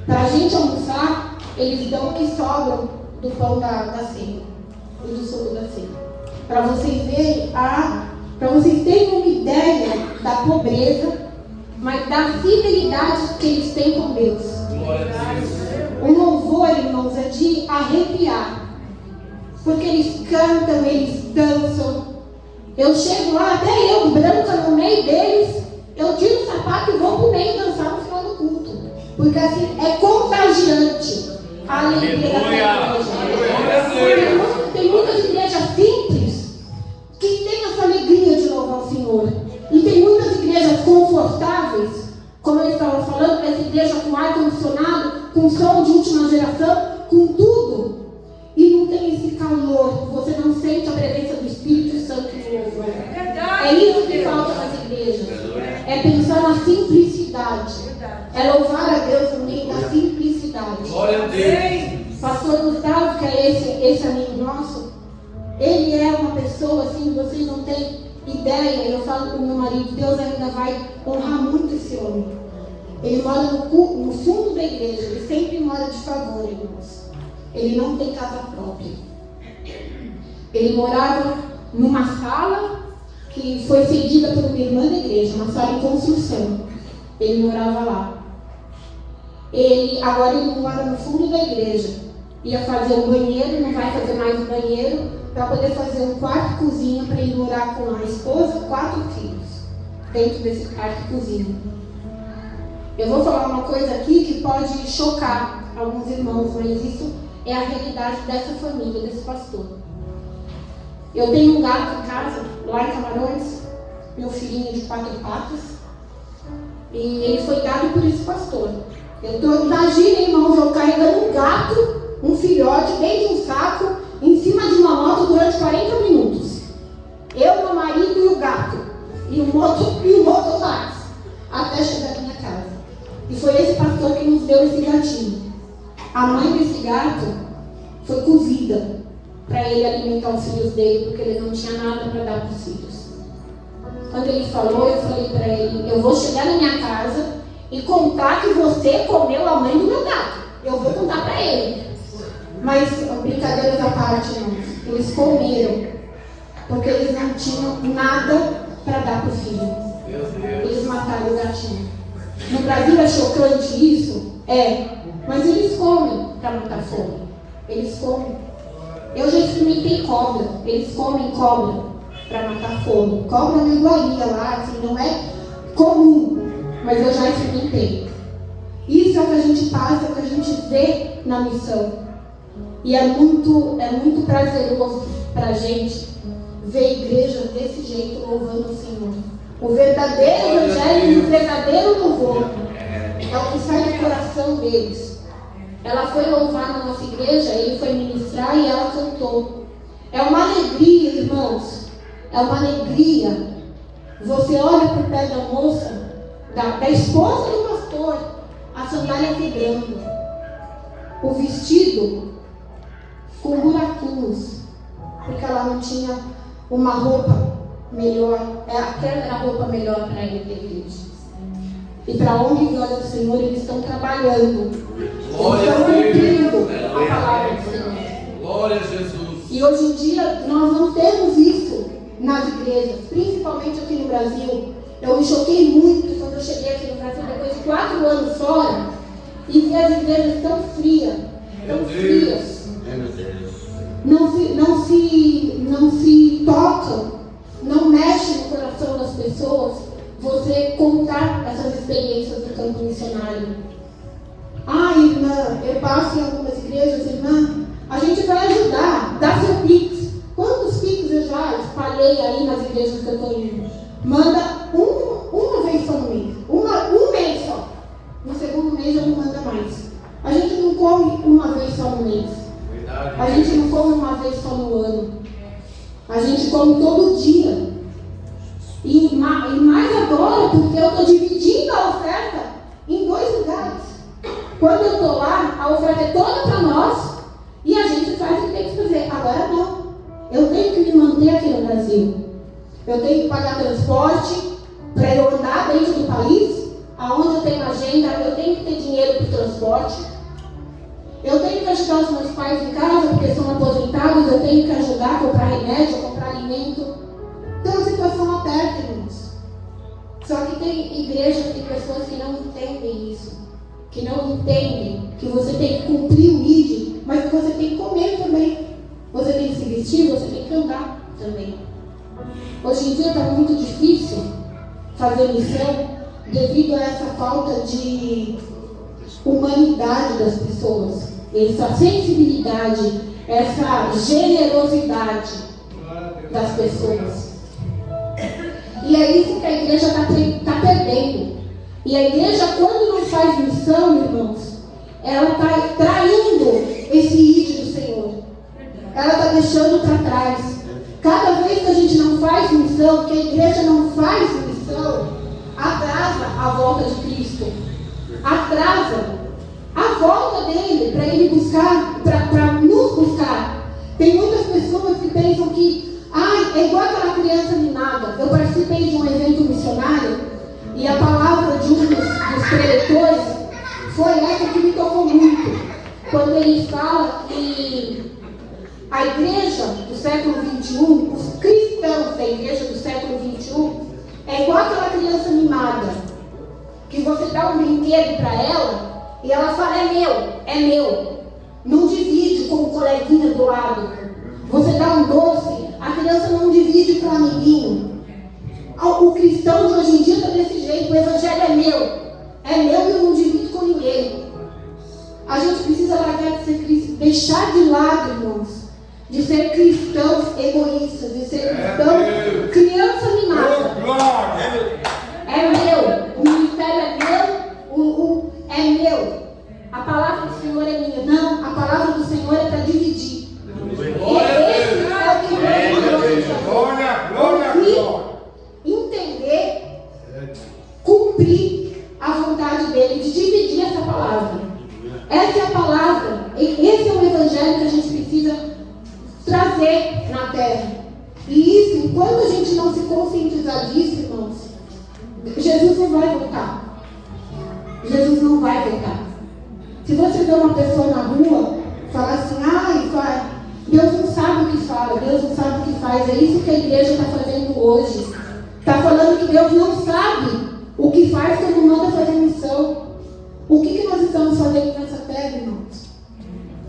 para a gente almoçar, eles dão o que sobra do pão da ceia e do suco da ceia. Para vocês verem, para vocês terem uma ideia da pobreza, mas da fidelidade que eles têm com Deus. O louvor, irmãos, é de arrepiar. Porque eles cantam, eles dançam. Eu chego lá, até eu, branca, no meio deles, eu tiro o sapato e vou pro meio dançar no final do culto. Porque assim, é contagiante a alegria da igreja. Tem muitas igrejas simples que têm essa alegria de louvar o Senhor. E tem muitas igrejas confortáveis, como eu estava falando, essa igreja com ar-condicionado, com som de última geração, com tudo. E não tem esse calor, você não sente a presença do Espírito Santo no louvor. É isso que falta nas igrejas. É pensar na simplicidade. É louvar a Deus no meio da simplicidade. Glória a Deus. Pastor Gustavo, que é esse amigo nosso, ele é uma pessoa assim, vocês não têm ideia. Eu falo com o meu marido, Deus ainda vai honrar muito esse homem. Ele mora no fundo da igreja, ele sempre mora de favor, irmãos. Ele não tem casa própria. Ele morava numa sala que foi cedida por uma irmã da igreja, uma sala em construção. Ele morava lá. Agora ele mora no fundo da igreja. Ia fazer um banheiro, não vai fazer mais um banheiro, para poder fazer um quarto e cozinha para ele morar com a esposa, 4 filhos, dentro desse quarto e cozinha. Eu vou falar uma coisa aqui que pode chocar alguns irmãos, mas isso é a realidade dessa família, desse pastor. Eu tenho um gato em casa, lá em Camarões, meu filhinho de 4 patas, e ele foi dado por esse pastor. Imagina, irmãos, eu carregando um gato, um filhote, dentro de um saco, em cima de uma moto durante 40 minutos. Eu, meu marido e o gato, e o mototáxi, até chegar na minha casa. E foi esse pastor que nos deu esse gatinho. A mãe desse gato foi cozida para ele alimentar os filhos dele, porque ele não tinha nada para dar para os filhos. Quando ele falou, eu falei para ele, eu vou chegar na minha casa e contar que você comeu a mãe do meu gato. Eu vou contar para ele. Mas, brincadeiras à parte, irmãos, eles comeram, porque eles não tinham nada para dar para o filho. Eles mataram o gatinho. No Brasil é chocante isso? Mas eles comem para matar fome. Eles comem. Eu já experimentei cobra. Eles comem cobra para matar fome. Cobra na iguaria lá, assim, não é comum, mas eu já experimentei. Isso é o que a gente passa, é o que a gente vê na missão. E é muito prazeroso para a gente ver igrejas desse jeito louvando o Senhor. O verdadeiro evangelho e o verdadeiro louvor é o que sai do coração deles. Ela foi louvar na nossa igreja, ele foi ministrar e ela cantou. É uma alegria, irmãos. É uma alegria. Você olha para o pé da moça, da esposa do pastor, a sandália quebrando, o vestido com buraquinhos, porque ela não tinha uma roupa melhor. Aquela era a roupa melhor para ele da igreja. E para a honra e glória do Senhor, eles estão trabalhando. Eles estão cumprindo a palavra do Senhor. Glória a Jesus. E hoje em dia, nós não temos isso nas igrejas, principalmente aqui no Brasil. Eu me choquei muito quando eu cheguei aqui no Brasil, depois de 4 anos fora, e vi as igrejas tão frias, tão frias. Não se tocam, não mexem no coração das pessoas. Você contar essas experiências do campo missionário. Irmã, eu passo em algumas igrejas, irmã, a gente vai ajudar, dá seu pix. Quantos pix eu já espalhei aí nas igrejas que eu estou indo? Manda uma vez só no mês, um mês só. No segundo mês já não manda mais. come uma vez só no mês. A gente não come uma vez só no ano. A gente come todo dia. E mais agora, porque eu estou dividindo a oferta em 2 lugares. Quando eu estou lá, a oferta é toda para nós e a gente faz o que tem que fazer. Agora não. Eu tenho que me manter aqui no Brasil. Eu tenho que pagar transporte para eu andar dentro do país, aonde eu tenho agenda, eu tenho que ter dinheiro para o transporte. Eu tenho que ajudar os meus pais em casa, porque são aposentados, eu tenho que ajudar a comprar remédio, a comprar alimento. Então a situação aperta, irmãos. Só que tem igrejas, tem pessoas que não entendem isso. Que não entendem que você tem que cumprir o ID, mas que você tem que comer também. Você tem que se vestir, você tem que andar também. Hoje em dia está muito difícil fazer missão devido a essa falta de humanidade das pessoas, essa sensibilidade, essa generosidade das pessoas. E é isso que a igreja está perdendo. E a igreja, quando não faz missão, irmãos, ela está traindo esse ID do Senhor. Ela está deixando para trás. Cada vez que a gente não faz missão, que a igreja não faz missão, atrasa a volta de Cristo. Atrasa a volta dele, para ele buscar, para nos buscar. Tem muitas pessoas que pensam que é igual aquela criança mimada. Eu participei de um evento missionário e a palavra de um dos preletores foi essa que me tocou muito. Quando ele fala que a igreja do século XXI, os cristãos da igreja do século XXI, é igual aquela criança mimada, que você dá um brinquedo para ela e ela fala, é meu. Não divide com o coleguinha do lado. Você dá um doce, a criança não divide com o amiguinho. O cristão de hoje em dia está desse jeito, o evangelho é meu e eu não divido com ninguém. A gente precisa largar de ser cristão, deixar de lado, irmãos, de ser cristãos egoístas, de ser cristão criança mimada. É meu, o ministério é meu, a palavra do Senhor é minha. Não, a palavra do Senhor é para dividir. Esse é o que Deus entender, cumprir a vontade dele, de dividir essa palavra. Essa é a palavra, esse é o evangelho que a gente precisa trazer na terra. E isso, enquanto a gente não se conscientizar disso, irmãos, Jesus não vai voltar. Jesus não vai voltar. Se você vê uma pessoa na rua, falar assim, Deus não sabe o que fala, Deus não sabe o que faz. É isso que a igreja está fazendo hoje. Está falando que Deus não sabe o que faz quando manda fazer missão. O que nós estamos fazendo nessa terra, irmãos?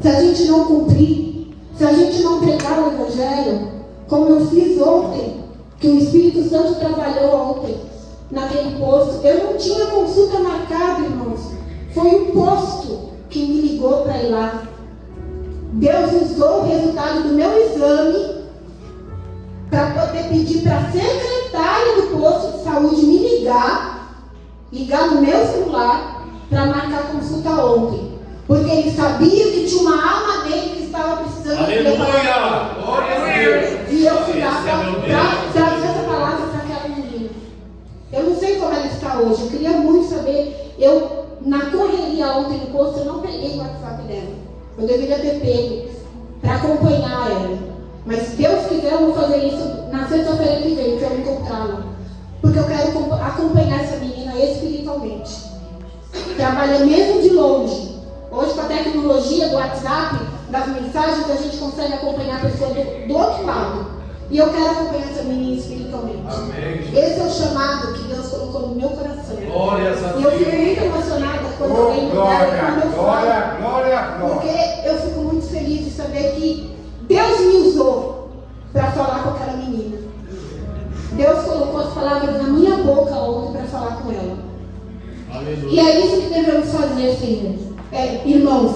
Se a gente não cumprir, se a gente não pregar o evangelho, como eu fiz ontem, que o Espírito Santo trabalhou ontem, naquele posto, eu não tinha consulta marcada, irmãos. Foi um posto que me ligou para ir lá. Deus usou o resultado do meu exame para poder pedir para a secretária do posto de saúde me ligar no meu celular para marcar a consulta ontem. Porque ele sabia que tinha uma alma dele que estava precisando de preparação. E eu fui lá para trazer essa palavra para aquela menina. Eu não sei como ela está hoje. Eu queria muito saber. Na correria ontem no posto, eu não peguei o WhatsApp dela. Eu deveria ter pego para acompanhar ela. Mas se Deus quiser, eu vou fazer isso na sexta-feira que vem, para eu encontrá-la. Porque eu quero acompanhar essa menina espiritualmente. Trabalha mesmo de longe. Hoje, com a tecnologia do WhatsApp, das mensagens, a gente consegue acompanhar a pessoa do outro lado. E eu quero acompanhar essa menina espiritualmente. Amém. Esse é o chamado que Deus colocou no meu coração. Glória a Deus. E eu fico muito emocionada quando alguém me dá, glória. Porque eu fico muito feliz de saber que Deus me usou para falar com aquela menina. Deus colocou as palavras na minha boca ontem para falar com ela. Aleluia. E é isso que devemos fazer, Senhor. Irmãos,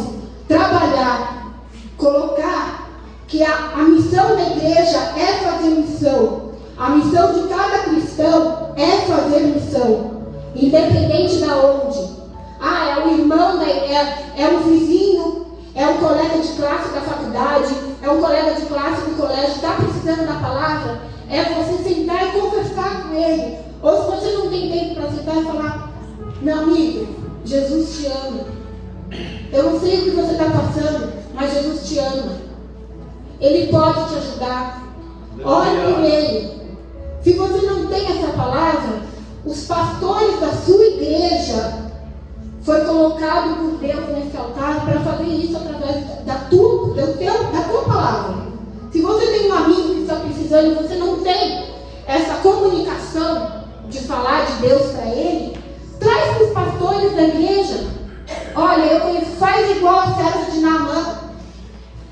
trabalhar, colocar que a missão da igreja é fazer missão. A missão de cada cristão é fazer missão, independente de onde. Ah, é um irmão, é um vizinho, é um colega de classe da faculdade, é um colega de classe do colégio, está precisando da palavra, é você sentar e conversar com ele. Ou se você não tem tempo para sentar e falar, meu amigo, Jesus te ama. Eu não sei o que você está passando, mas Jesus te ama. Ele pode te ajudar. Ore por ele. Se você não tem essa palavra, os pastores da sua igreja foi colocado por Deus nesse altar para fazer isso através da tua palavra. Se você tem um amigo que está precisando e você não tem essa comunicação de falar de Deus para ele, traz para os pastores da igreja. Olha, eu conheço, faz igual a César de Naamã.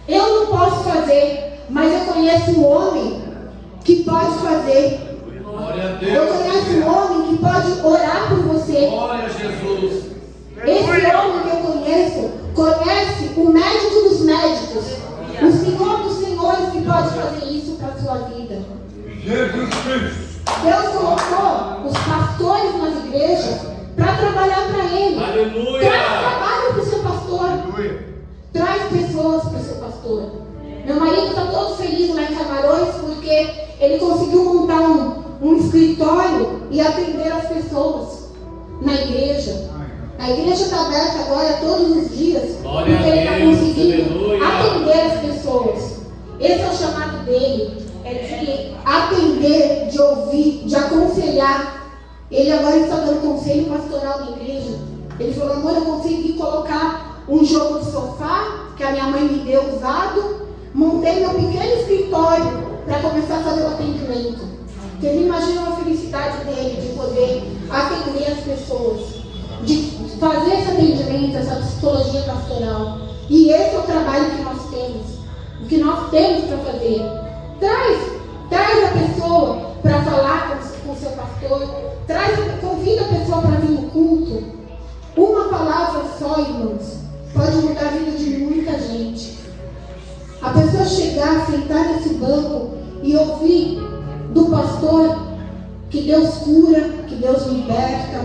Eu não posso fazer, mas eu conheço um homem que pode fazer. Eu conheço um homem que pode orar por você. Glória a Jesus. Esse homem que eu conhece o médico dos médicos, o Senhor dos senhores que pode fazer isso para a sua vida. Deus colocou os pastores nas igrejas para trabalhar para Ele. Aleluia. Traz trabalho para o seu pastor. Traz pessoas para o seu pastor. Meu marido está todo feliz lá em Camarões porque ele conseguiu montar um escritório e atender as pessoas na igreja. A igreja está aberta agora todos os dias, porque ele está conseguindo atender as pessoas. Esse é o chamado dele, é de atender, de ouvir, de aconselhar. Ele agora está dando conselho pastoral na igreja. Ele falou, amor, eu consegui colocar um jogo de sofá, que a minha mãe me deu usado, montei meu pequeno escritório para começar a fazer o atendimento. Vocês imaginam a felicidade dele de poder atender as pessoas, de fazer esse atendimento, essa psicologia pastoral. E esse é o trabalho que nós temos, o que nós temos para fazer. Traz a pessoa para falar com o seu pastor, convida a pessoa para vir no culto. Uma palavra só, irmãos, pode mudar a vida de muita gente. A pessoa chegar, sentar nesse banco e ouvir do pastor que Deus cura, que Deus liberta,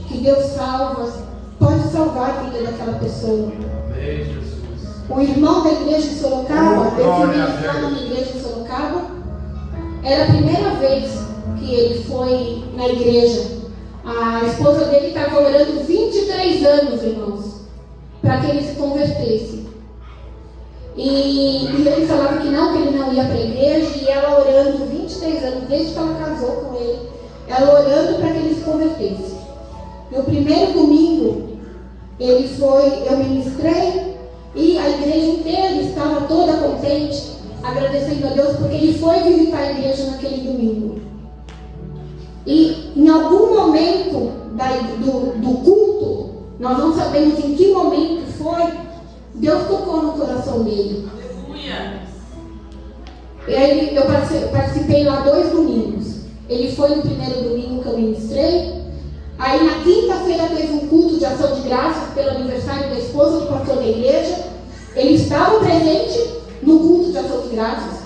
que Deus salva, pode salvar a vida daquela pessoa. Amém, Jesus. O irmão da igreja em Sorocaba, eu fui ministrar numa igreja em Sorocaba, era a primeira vez que ele foi na igreja. A esposa dele estava orando 23 anos, irmãos, para que ele se convertesse. E ele falava que ele não ia para a igreja, e ela orando 23 anos, desde que ela casou com ele, ela orando para que ele se convertesse. No primeiro domingo, eu ministrei, e a igreja inteira estava toda contente, agradecendo a Deus, porque ele foi visitar a igreja naquele domingo. E em algum momento do culto, nós não sabemos em que momento foi, Deus tocou no coração dele. Eu participei lá 2 domingos. Ele foi no primeiro domingo que eu ministrei. Aí na quinta-feira teve um culto de ação de graças pelo aniversário da esposa do pastor da igreja. Ele estava presente no culto de ação de graças.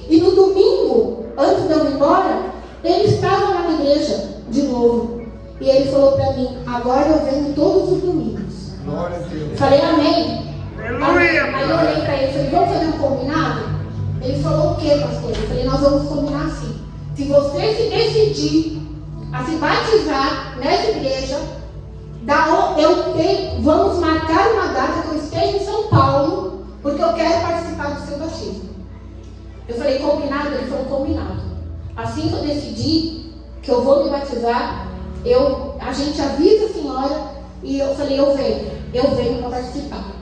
E no domingo, antes de eu ir embora, ele estava lá na igreja de novo. E ele falou para mim, agora eu venho todos os domingos. Glória a Deus. Falei, amém. Aí eu olhei para ele e falei, vamos fazer um combinado? Ele falou, o que, pastor? Eu falei, nós vamos combinar assim. Se você se decidir a se batizar nessa igreja, vamos marcar uma data que eu esteja em São Paulo, porque eu quero participar do seu batismo. Eu falei, combinado? Ele falou, combinado. Assim que eu decidi que eu vou me batizar, a gente avisa a senhora, e eu falei, eu venho para participar.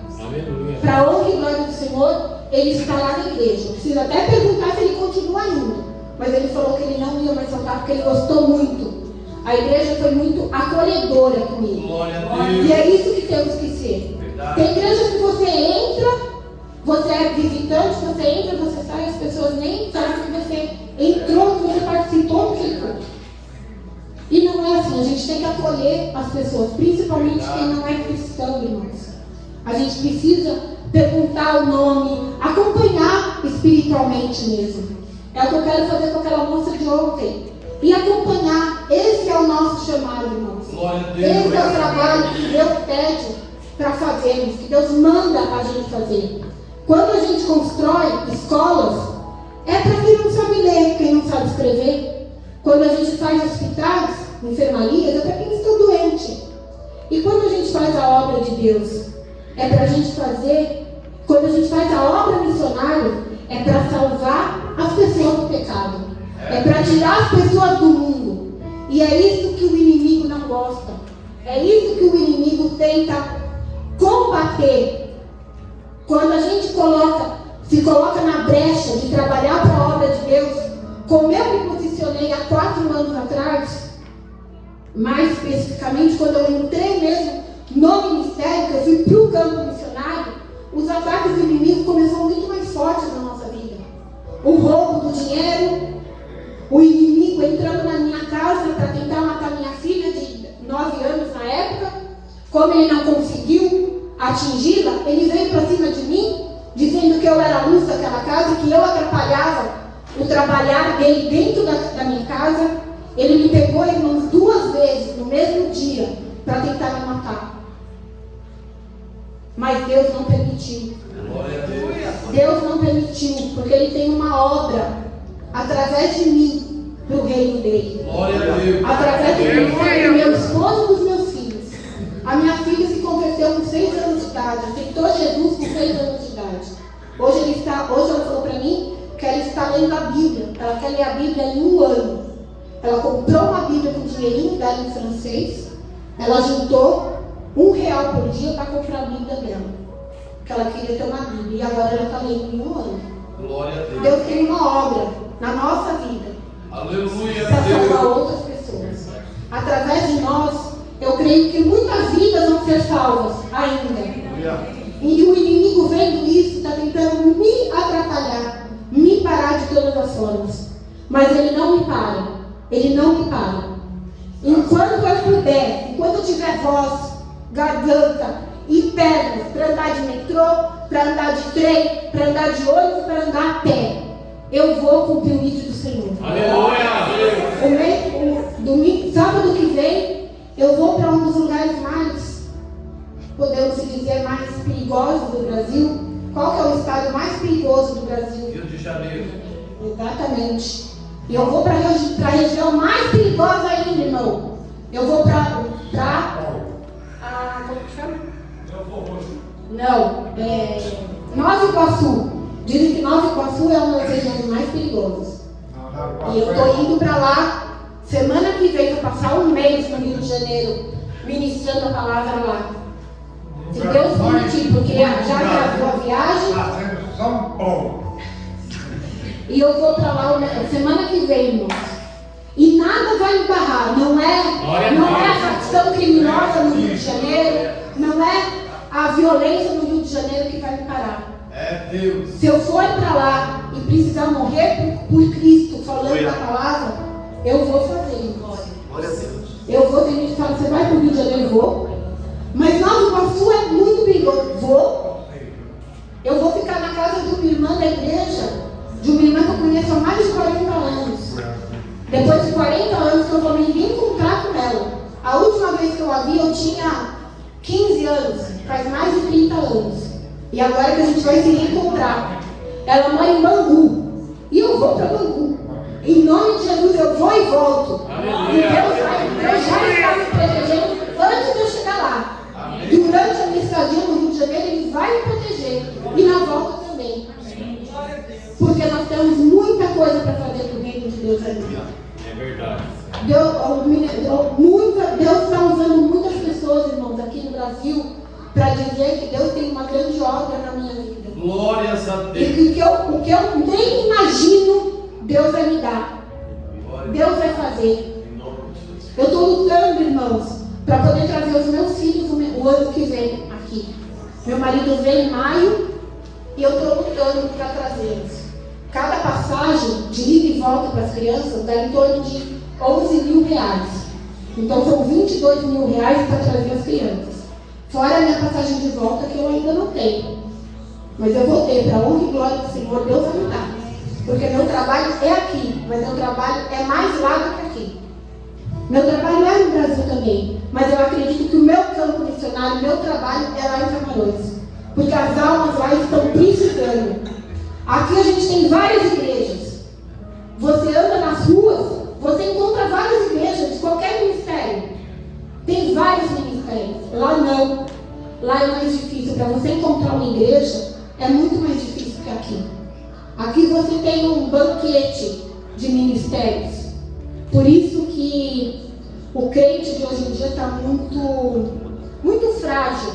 Para a honra e glória do Senhor, ele está lá na igreja. Eu preciso até perguntar se ele continua indo, mas ele falou que ele não ia mais voltar porque ele gostou muito. A igreja foi muito acolhedora comigo. E é isso que temos que ser. Tem igrejas que você entra, você é visitante, você entra, você sai, as pessoas nem sabem que você entrou, que você participou do culto. E não é assim, a gente tem que acolher as pessoas, principalmente quem não é cristão, irmãos. A gente precisa perguntar o nome, acompanhar espiritualmente mesmo. É o que eu quero fazer com aquela moça de ontem. E acompanhar, esse é o nosso chamado, irmãos. Esse é o trabalho que Deus pede para fazermos, que Deus manda a gente fazer. Quando a gente constrói escolas, é para quem não sabe ler, quem não sabe escrever. Quando a gente faz hospitais, enfermarias, é para quem está doente. E quando a gente faz a obra de Deus, é para a gente fazer. Quando a gente faz a obra missionária, é para salvar as pessoas do pecado. É para tirar as pessoas do mundo. E é isso que o inimigo não gosta. É isso que o inimigo tenta combater. Quando a gente se coloca na brecha de trabalhar para a obra de Deus, como eu me posicionei há 4 anos atrás, mais especificamente quando eu entrei mesmo no ministério, que eu fui para o campo missionário, os ataques do inimigo começaram muito mais fortes na nossa vida. O roubo do dinheiro, o inimigo entrando na minha casa para tentar matar minha filha de 9 anos na época. Como ele não conseguiu atingi-la, ele veio para cima de mim, dizendo que eu era a luz daquela casa, que eu atrapalhava o trabalhar dele dentro da minha casa. Ele me pegou, irmãos, 2 vezes no mesmo dia para tentar me matar. Mas Deus não permitiu. Deus não permitiu, porque Ele tem uma obra através de mim para o reino dele. Através de mim, do meu esposo e dos meus filhos. A minha filha se converteu com 6 anos de idade, aceitou Jesus com 6 anos de idade. Hoje ela falou para mim que ela está lendo a Bíblia. Ela quer ler a Bíblia em 1 ano. Ela comprou uma Bíblia com dinheirinho dela em francês. Ela juntou R$1 por dia para comprar a Bíblia dela. Porque ela queria ter uma Bíblia. E agora ela está lendo em 1 ano. Glória a Deus. Deus tem uma obra na nossa vida. Aleluia. Para salvar outras pessoas. Através de nós, eu creio que muitas vidas vão ser salvas ainda. Aleluia. E o inimigo vendo isso está tentando me atrapalhar, me parar de todas as formas. Mas ele não me para. Ele não me para. Enquanto eu puder, enquanto eu tiver voz, garganta e pernas para andar de metrô, para andar de trem, para andar de ônibus, para andar a pé, eu vou cumprir o vídeo do Senhor. Aleluia! Sábado que vem, eu vou para um dos lugares mais, podemos dizer, mais perigosos do Brasil. Qual que é o estado mais perigoso do Brasil? Rio de Janeiro. Exatamente. E eu vou para a região mais perigosa ainda, irmão. Eu vou para como que chama? Não, Nova Iguaçu. Dizem que Nova Iguaçu é uma das regiões mais perigosas. E eu estou indo para lá semana que vem, para passar 1 mês no Rio de Janeiro, ministrando a palavra lá. Se Deus permitir, porque já gravou a viagem. São Paulo. E eu vou para lá semana que vem, irmãos. E nada vai me barrar. Não é a facção criminosa no Rio de Janeiro. Não é a violência no Rio de Janeiro que vai me parar. É Deus. Se eu for para lá e precisar morrer por Cristo, falando da palavra, eu vou fazer, irmãos. Glória a Deus. Eu vou, tem gente que fala, você vai para o Rio de Janeiro? Eu vou. Mas Nova Iguaçu é muito perigoso. Vou. Eu vou ficar na casa de uma irmã da igreja, de uma irmã que eu conheço há mais de 40 anos. Depois de 40 anos que eu vou me reencontrar com ela. A última vez que eu a vi, eu tinha 15 anos, faz mais de 30 anos. E agora que a gente vai se reencontrar. Ela mora em Bangu. E eu vou para Bangu. Em nome de Jesus, eu vou e volto. E Deus já está me protegendo antes de eu chegar lá. Durante a minha estadia no Rio de Janeiro, Ele vai me proteger. E na volta também. Porque nós temos muita coisa para fazer para o reino de Deus aqui. É verdade. Deus está usando muitas pessoas, irmãos, aqui no Brasil, para dizer que Deus tem uma grande obra na minha vida. Glórias a Deus. E o que eu nem imagino, Deus vai me dar. Deus vai fazer. Eu estou lutando, irmãos, para poder trazer os meus filhos o ano que vem aqui. Meu marido vem em maio e eu estou lutando para trazê-los. Cada passagem de ida e volta para as crianças dá em torno de R$11 mil. Então são R$22 mil para trazer as crianças. Fora a minha passagem de volta que eu ainda não tenho. Mas eu vou ter, para a honra e glória do Senhor, Deus vai me dar. Porque meu trabalho é aqui, mas meu trabalho é mais lá do que aqui. Meu trabalho é no Brasil também. mas eu acredito que o meu campo missionário, o meu trabalho é lá em Camarões, porque as almas lá estão precisando. Aqui a gente tem várias igrejas. Você anda nas ruas, você encontra várias igrejas de qualquer ministério. Tem vários ministérios. Lá não. Lá é mais difícil. Para você encontrar uma igreja, é muito mais difícil que aqui. Aqui você tem um banquete de ministérios. Por isso que o crente de hoje em dia está muito frágil.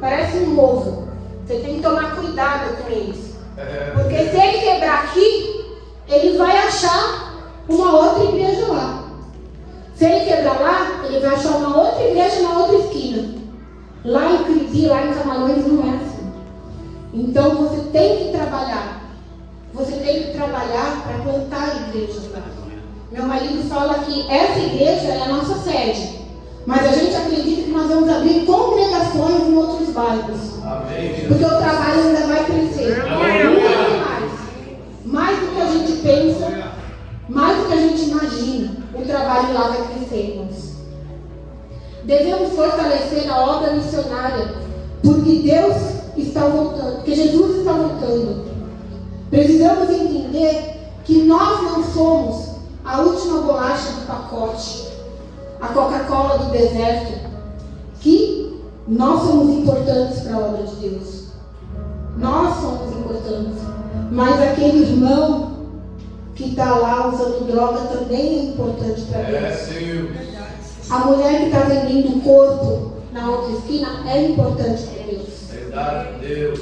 Parece um ovo. Você tem que tomar cuidado com eles. Porque se ele quebrar aqui, ele vai achar uma outra igreja lá. Se ele quebrar lá, ele vai achar uma outra igreja na outra esquina. Lá em Cridi, lá em Camarões, não é assim. Então você tem que trabalhar. Você tem que trabalhar para plantar igrejas lá. Meu marido fala que essa igreja é a nossa sede. Mas a gente acredita que nós vamos abrir congregações em outros bairros. Amém. Porque o trabalho ainda vai crescer. Muito mais. Mais do que a gente pensa, mais do que a gente imagina. O trabalho lá vai crescer, irmãos. Devemos fortalecer a obra missionária, porque Deus está voltando, porque Jesus está voltando. Precisamos entender que nós não somos a última bolacha do pacote, a Coca-Cola do deserto, que nós somos importantes para a obra de Deus. Nós somos importantes, mas aquele irmão que está lá usando droga também é importante para Deus. A mulher que está vendendo o corpo na outra esquina é importante para Deus. Verdade, Deus.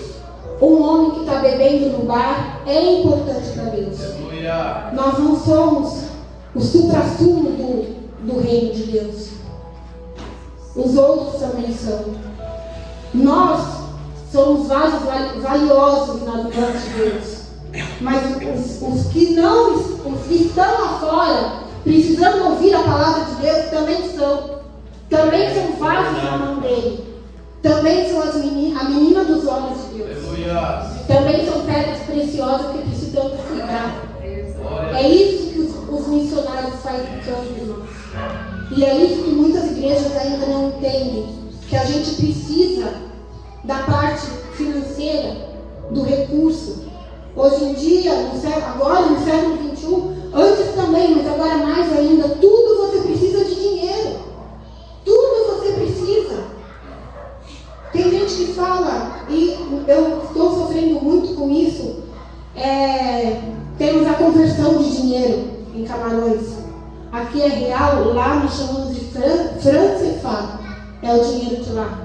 Um homem que está bebendo no bar é importante para Deus. Aleluia. Nós não somos o supra-sumo do reino de Deus. Os outros também são. Nós somos vasos valiosos nas mãos de Deus. Mas os que estão lá fora, precisando ouvir a palavra de Deus, também são. Também são vasos na mão dele. Também são a menina dos olhos de Deus. Aleluia. Também são pedras preciosas que precisamos cuidar. É isso que os missionários fazem no campo, irmãos. E é isso que muitas igrejas ainda não entendem. Que a gente precisa da parte financeira, do recurso. Hoje em dia, agora no século XXI, antes também, mas agora mais ainda, tudo você precisa de dinheiro. Tudo você precisa. Tem gente que fala, e eu estou sofrendo muito com isso, temos a conversão de dinheiro em Camarões. Aqui é real, lá nós chamamos de francefá, é o dinheiro de lá.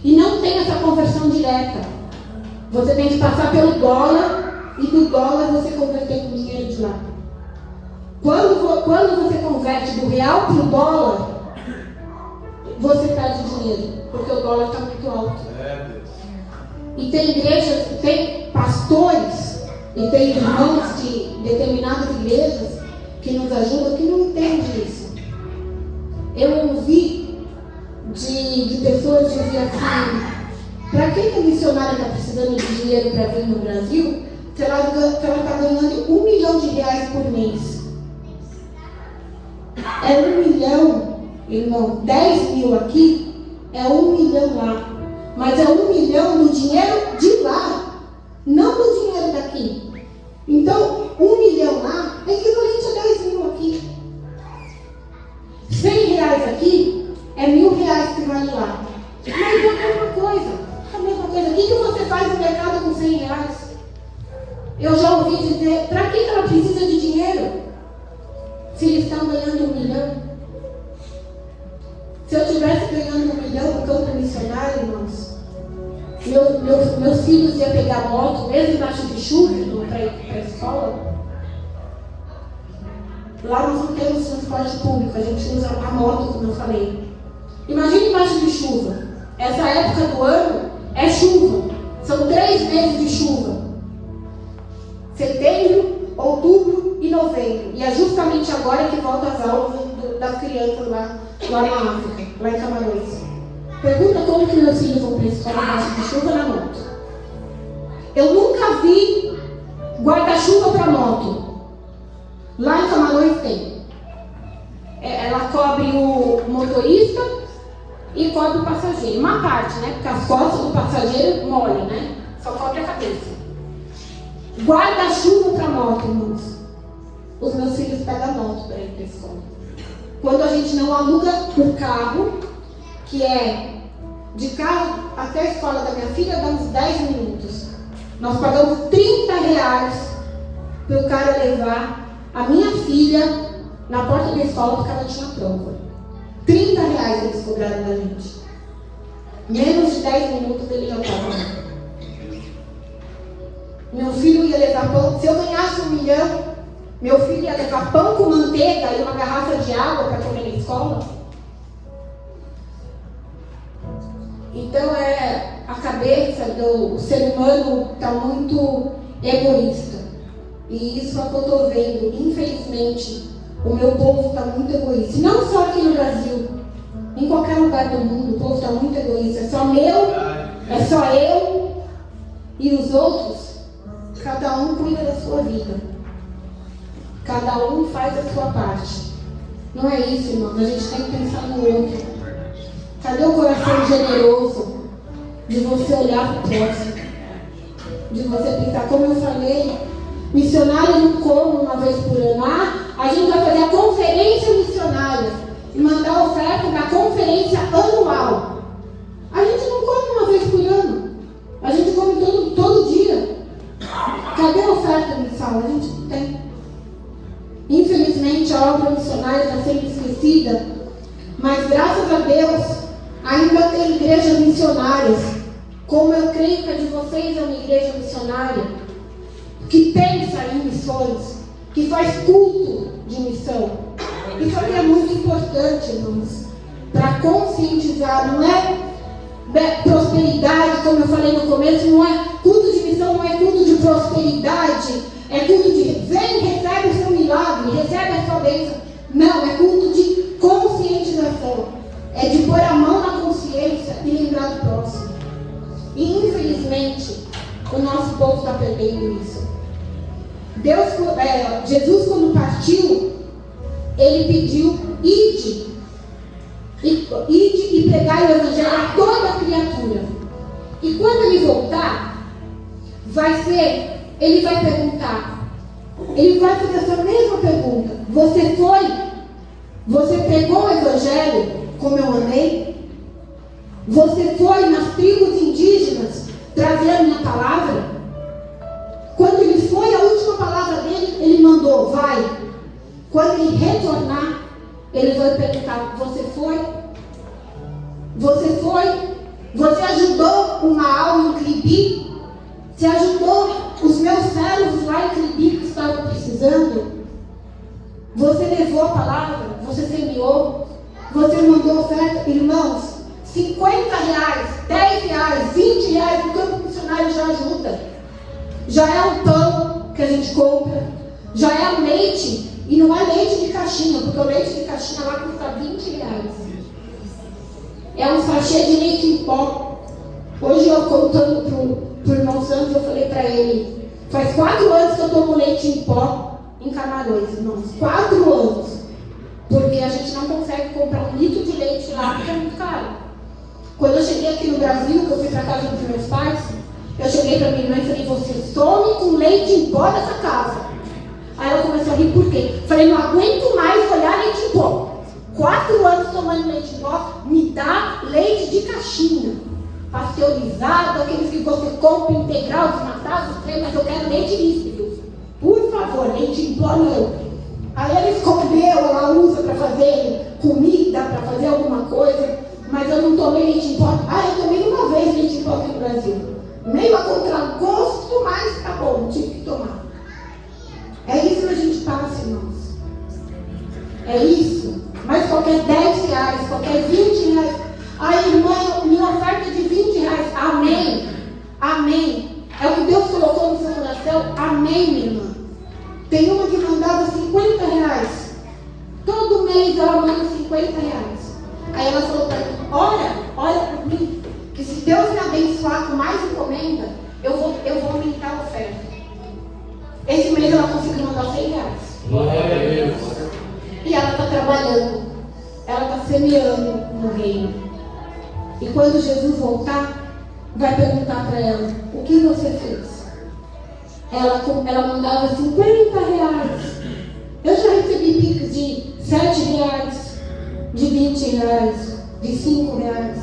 E não tem essa conversão direta. Você tem que passar pelo dólar, e do dólar você converter com o dinheiro de lá. Quando você converte do real para o dólar, você perde dinheiro, porque o dólar está muito alto. E tem igrejas, tem pastores e tem irmãos de determinadas igrejas que nos ajudam, que não entendem isso. Eu ouvi de pessoas dizer assim: para que a missionária está precisando de dinheiro para vir no Brasil, se ela está ganhando R$1 milhão por mês? É 1 milhão, irmão, 10 mil aqui, é 1 milhão lá. Mas é 1 milhão no dinheiro de lá, não no dinheiro daqui. Então, 1 milhão lá é equivalente a 10 mil aqui. R$100 aqui é R$1.000 que vale lá. Mas é a mesma coisa. A mesma coisa. O que você faz no mercado com R$100? Eu já ouvi dizer, para que ela precisa de dinheiro? Se eles estão ganhando 1 milhão. Se eu estivesse ganhando 1 milhão no campo missionário, irmãos, meus filhos iam pegar moto, mesmo embaixo de chuva, para ir para a escola. Lá nós não temos transporte público, a gente usa a moto, como eu falei. Imagine embaixo de chuva. Essa época do ano é chuva. São 3 meses de chuva. Setembro, outubro e novembro. E é justamente agora que voltam as aulas das crianças lá na África, lá em Camarões. Pergunta como que meus filhos vão para a escola embaixo de chuva na moto. Eu nunca vi guarda-chuva para moto. Lá em Camarões tem. Ela cobre o motorista, e cobre o passageiro. Uma parte, né? Porque as costas do passageiro molham, né? Só cobre a cabeça. Guarda-chuva para a moto, irmãos. Os meus filhos pegam a moto para ir para a escola. Quando a gente não aluga o carro, que é de carro até a escola da minha filha, dá uns 10 minutos. Nós pagamos R$30 para o cara levar a minha filha na porta da escola porque ela tinha prova. R$30 eles cobraram da gente. Menos de 10 minutos ele já estava lá. Meu filho ia levar pão. Se eu ganhasse 1 milhão, meu filho ia levar pão com manteiga e uma garrafa de água para comer na escola. Então a cabeça do ser humano está muito egoísta. E isso é o que eu estou vendo. Infelizmente, o meu povo está muito egoísta. Não só aqui no Brasil, em qualquer lugar do mundo, o povo está muito egoísta. É só meu, é só eu e os outros. Cada um cuida da sua vida. Cada um faz a sua parte. Não é isso, irmão. A gente tem que pensar no outro. Cadê o coração generoso de você olhar para o próximo? De você pensar, como eu falei, missionário não come uma vez por ano. A gente vai fazer a conferência missionária e mandar oferta da conferência anual. A gente não come uma vez por ano. A gente come todo dia. Cadê a oferta mensal? A gente não tem. Infelizmente, a obra missionária está sendo esquecida, mas graças a Deus, ainda tem igrejas missionárias, como eu creio que a de vocês é uma igreja missionária, que pensa em missões, que faz culto de missão. Isso aqui é muito importante, irmãos, para conscientizar. Não é prosperidade, como eu falei no começo, não é culto de missão, não é culto de prosperidade, é culto de vem, recebe o seu milagre, recebe a sua bênção. Não, é culto de conscientização, é de pôr a mão na consciência e lembrar do próximo. E infelizmente o nosso povo está perdendo isso. Jesus, quando partiu, ele pediu: ide e pregai o evangelho a toda a criatura. E quando ele voltar, ele vai perguntar, ele vai fazer essa mesma pergunta: você pregou o evangelho como eu amei? Você foi nas tribos indígenas trazer a minha palavra? Quando ele foi, a última palavra dele, ele mandou: vai. Quando ele retornar, ele vai perguntar: você foi? Você foi? Você ajudou uma alma em Clibi? Você ajudou os meus servos lá em Clibi que estavam precisando? Você levou a palavra? Você semeou? Você mandou oferta? Irmãos, R$50, R$10, R$20 no campo missionário já ajuda. Já é um pão que a gente compra, já é um leite. E não é leite de caixinha, porque o leite de caixinha lá custa R$20. É um sachê de leite em pó. Hoje eu contando pro irmão Santos, eu falei para ele: faz 4 anos que eu tomo leite em pó em Camarões, irmãos. 4 anos. Porque a gente não consegue comprar 1 litro de leite lá, porque é muito caro. Quando eu cheguei aqui no Brasil, que eu fui para casa dos meus pais, eu cheguei para minha irmã e falei: você some com leite em pó dessa casa. Aí ela começou a rir, por quê? Falei: não aguento mais olhar leite em pó. 4 anos tomando leite em pó, me dá leite de caixinha, pasteurizado, aqueles que você compra integral, desnatado, mas eu quero leite líquido. Por favor, leite em pó não. Aí ela escondeu, ela usa para fazer comida, para fazer alguma coisa, mas eu não tomei leite em pó. Eu tomei uma vez leite em pó aqui no Brasil. Meio a contragosto, mas tá bom, tive que tomar. É isso que a gente passa, irmãos. É isso. Mas qualquer R$10, qualquer R$20. Irmã, minha oferta é de R$20. Amém. Amém. É o que Deus colocou no seu coração. Amém, minha irmã. Tem uma que mandava R$50. Todo mês ela manda R$50. Aí ela falou para mim: olha por mim, que se Deus me abençoar com mais encomenda, eu vou aumentar a oferta. Esse mês ela conseguiu mandar R$100. Glória a Deus. E ela está trabalhando, ela está semeando no reino. E quando Jesus voltar, vai perguntar para ela: o que você fez? Ela mandava 50 reais. Eu já recebi pix de 7 reais, de 20 reais, de 5 reais.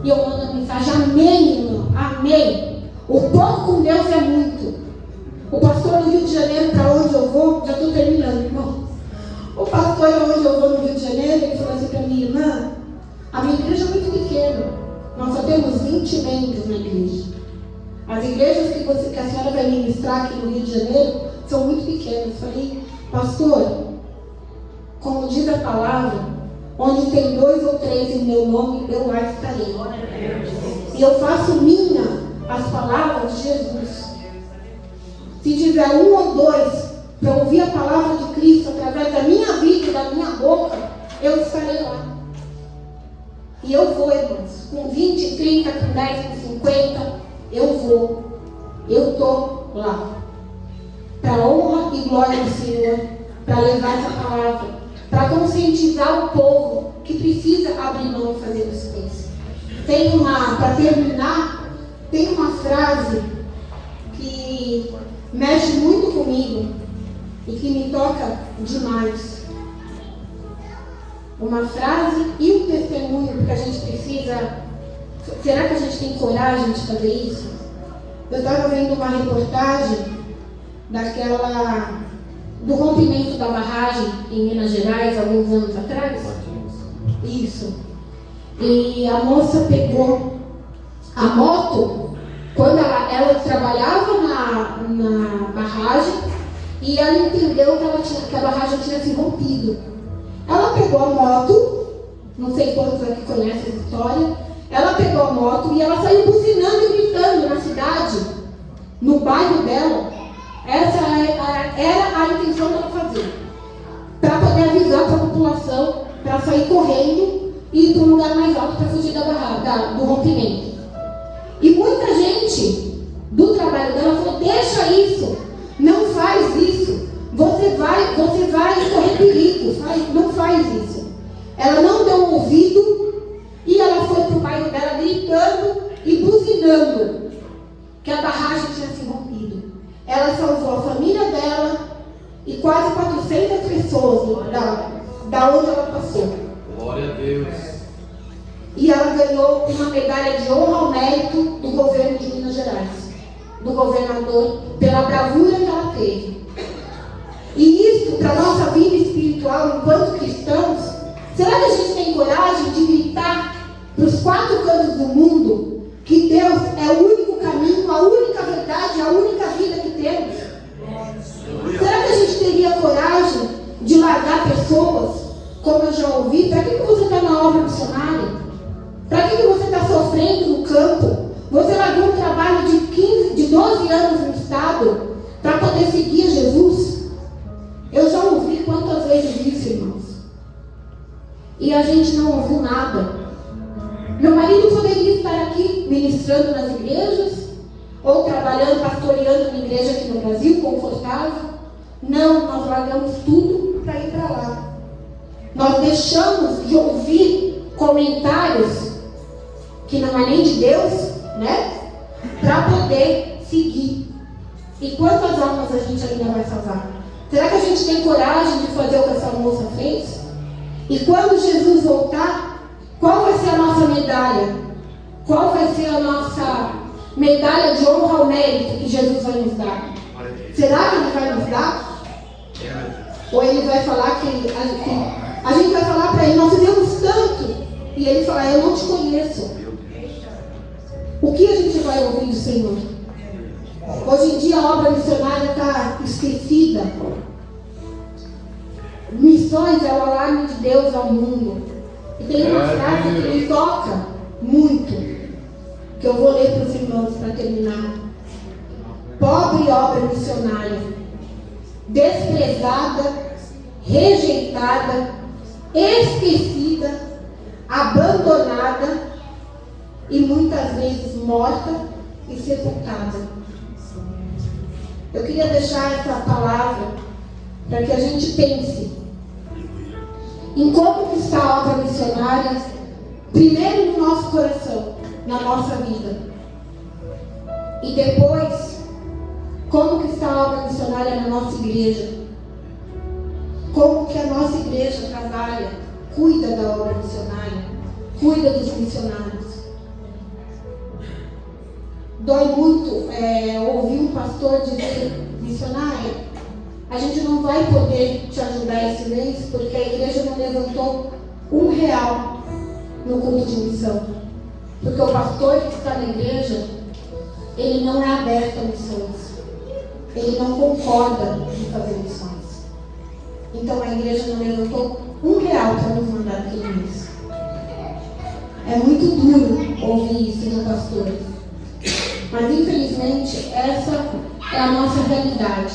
E eu mando a mensagem: amém, irmão, amém. O pouco com Deus é muito. O pastor no Rio de Janeiro, para onde eu vou, já estou terminando, irmão. O pastor, onde eu vou no Rio de Janeiro, ele falou assim para mim: irmã, a minha igreja é muito pequena. Nós só temos 20 membros na igreja. As igrejas que a senhora vai ministrar aqui no Rio de Janeiro são muito pequenas. Eu falei: pastor, como diz a palavra, onde tem 2 ou 3 em meu nome, eu lá estarei. E eu faço minha as palavras de Jesus. Se tiver 1 ou 2 para ouvir a palavra de Cristo através da minha vida e da minha boca, eu estarei lá. E eu vou, irmãos, com 20, 30, com 10, com 50, eu vou. Eu estou lá. Para a honra e glória do Senhor, para levar essa palavra, para conscientizar o povo que precisa abrir mão e fazer as coisas. Para terminar, tem uma frase que mexe muito comigo e que me toca demais. Uma frase e um testemunho, porque a gente precisa. Será que a gente tem coragem de fazer isso? Eu estava vendo uma reportagem do rompimento da barragem em Minas Gerais, alguns anos atrás. Isso. E a moça pegou a moto, quando ela trabalhava na barragem, e ela entendeu que a barragem tinha se rompido. Ela pegou a moto, não sei quantos aqui conhecem essa história, ela pegou a moto e ela saiu buzinando e gritando na cidade, no bairro dela. Essa era a intenção dela fazer, para poder avisar para a população, para sair correndo e ir para um lugar mais alto para fugir do rompimento. E muita gente do trabalho dela falou: deixa isso, não faz isso, você vai correr perigo, não faz isso. Ela não deu ouvido e ela foi para o bairro dela gritando e buzinando que a barragem tinha se rompido. Ela salvou a família dela e quase 400 pessoas da onde ela passou. Glória a Deus. E ela ganhou uma medalha de honra ao mérito do governo de Minas Gerais, do governador, pela bravura que ela teve. E isso, para a nossa vida espiritual, enquanto cristãos, será que a gente tem coragem de gritar para os 4 cantos do mundo que Deus é o único caminho, a única verdade, a única vida que temos? Será que a gente teria coragem de largar pessoas, como eu já ouvi? Para que você está na obra missionária? Para que você está sofrendo no campo? Você largou um trabalho de 12 anos no estado para poder seguir Jesus? Eu já ouvi quantas vezes isso, irmãos. E a gente não ouviu nada. Meu marido poderia estar aqui ministrando nas igrejas, ou trabalhando, pastoreando uma igreja aqui no Brasil, confortável. Não, nós largamos tudo para ir para lá. Nós deixamos de ouvir comentários que não é nem de Deus, né? Para poder seguir. E quantas almas a gente ainda vai salvar? Será que a gente tem coragem de fazer o que essa moça fez? E quando Jesus voltar, qual vai ser a nossa medalha? Qual vai ser a nossa medalha de honra ao mérito que Jesus vai nos dar? Será que Ele vai nos dar? Ou Ele vai falar que a gente vai falar para Ele: nós fizemos tanto, e Ele falar: eu não te conheço. O que a gente vai ouvir do Senhor? Hoje em dia a obra missionária está esquecida. Missões é o alarme de Deus ao mundo. E tem uma frase que me toca muito, que eu vou ler para os irmãos para terminar. Pobre obra missionária, desprezada, rejeitada, esquecida, abandonada e muitas vezes morta e sepultada. Eu queria deixar essa palavra para que a gente pense em como está a obra missionária, primeiro no nosso coração, na nossa vida. E depois, como que está a obra missionária na nossa igreja? Como que a nossa igreja trabalha, cuida da obra missionária, cuida dos missionários? Dói muito ouvir um pastor dizer: missionário, a gente não vai poder te ajudar esse mês porque a igreja não levantou R$1 no culto de missão. Porque o pastor que está na igreja, ele não é aberto a missões. Ele não concorda em fazer missões. Então a igreja não levantou R$1 para nos mandar aquele mês. É muito duro ouvir isso de um pastor. Mas infelizmente essa é a nossa realidade.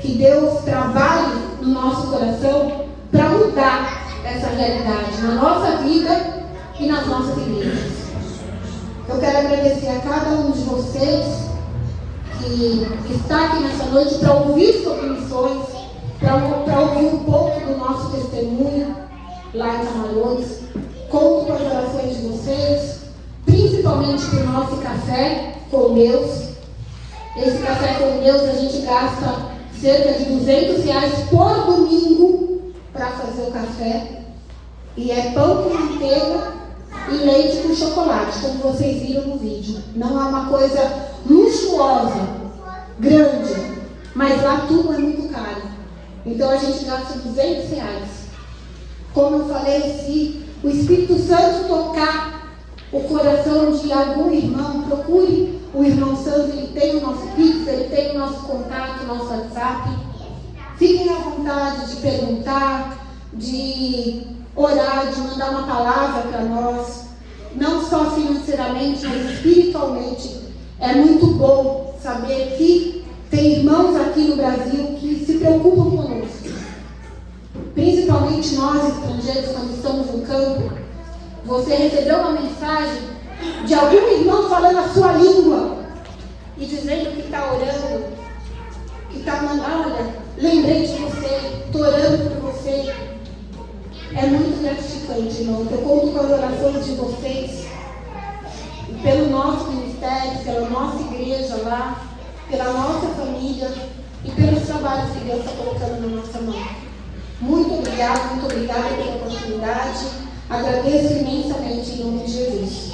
Que Deus trabalhe no nosso coração para mudar essa realidade na nossa vida e nas nossas igrejas. Eu quero agradecer a cada um de vocês que está aqui nessa noite para ouvir sobre missões, para ouvir um pouco do nosso testemunho lá em Camarões. Conto com as orações de vocês, principalmente para o nosso café com Deus. Esse café com Deus a gente gasta cerca de R$200 por domingo para fazer o café. E é pão com manteiga e leite com chocolate, como vocês viram no vídeo. Não é uma coisa luxuosa, grande, mas lá tudo é muito caro. Então a gente gasta R$200. Como eu falei, se o Espírito Santo tocar o coração de algum irmão, procure o irmão Santo. Ele tem o nosso Pix, ele tem o nosso contato, o nosso WhatsApp. Fiquem à vontade de perguntar, de orar, de mandar uma palavra para nós, não só financeiramente, mas espiritualmente. É muito bom saber que tem irmãos aqui no Brasil que se preocupam conosco. Principalmente nós, estrangeiros, quando estamos no campo, você recebeu uma mensagem de algum irmão falando a sua língua e dizendo que está orando, que está mandando: olha, lembrei de você, estou orando por você. É muito gratificante, irmão. Eu conto com as orações de vocês, pelo nosso ministério, pela nossa igreja lá, pela nossa família e pelos trabalhos que Deus está colocando na nossa mão. Muito obrigada pela oportunidade. Agradeço imensamente em nome de Jesus.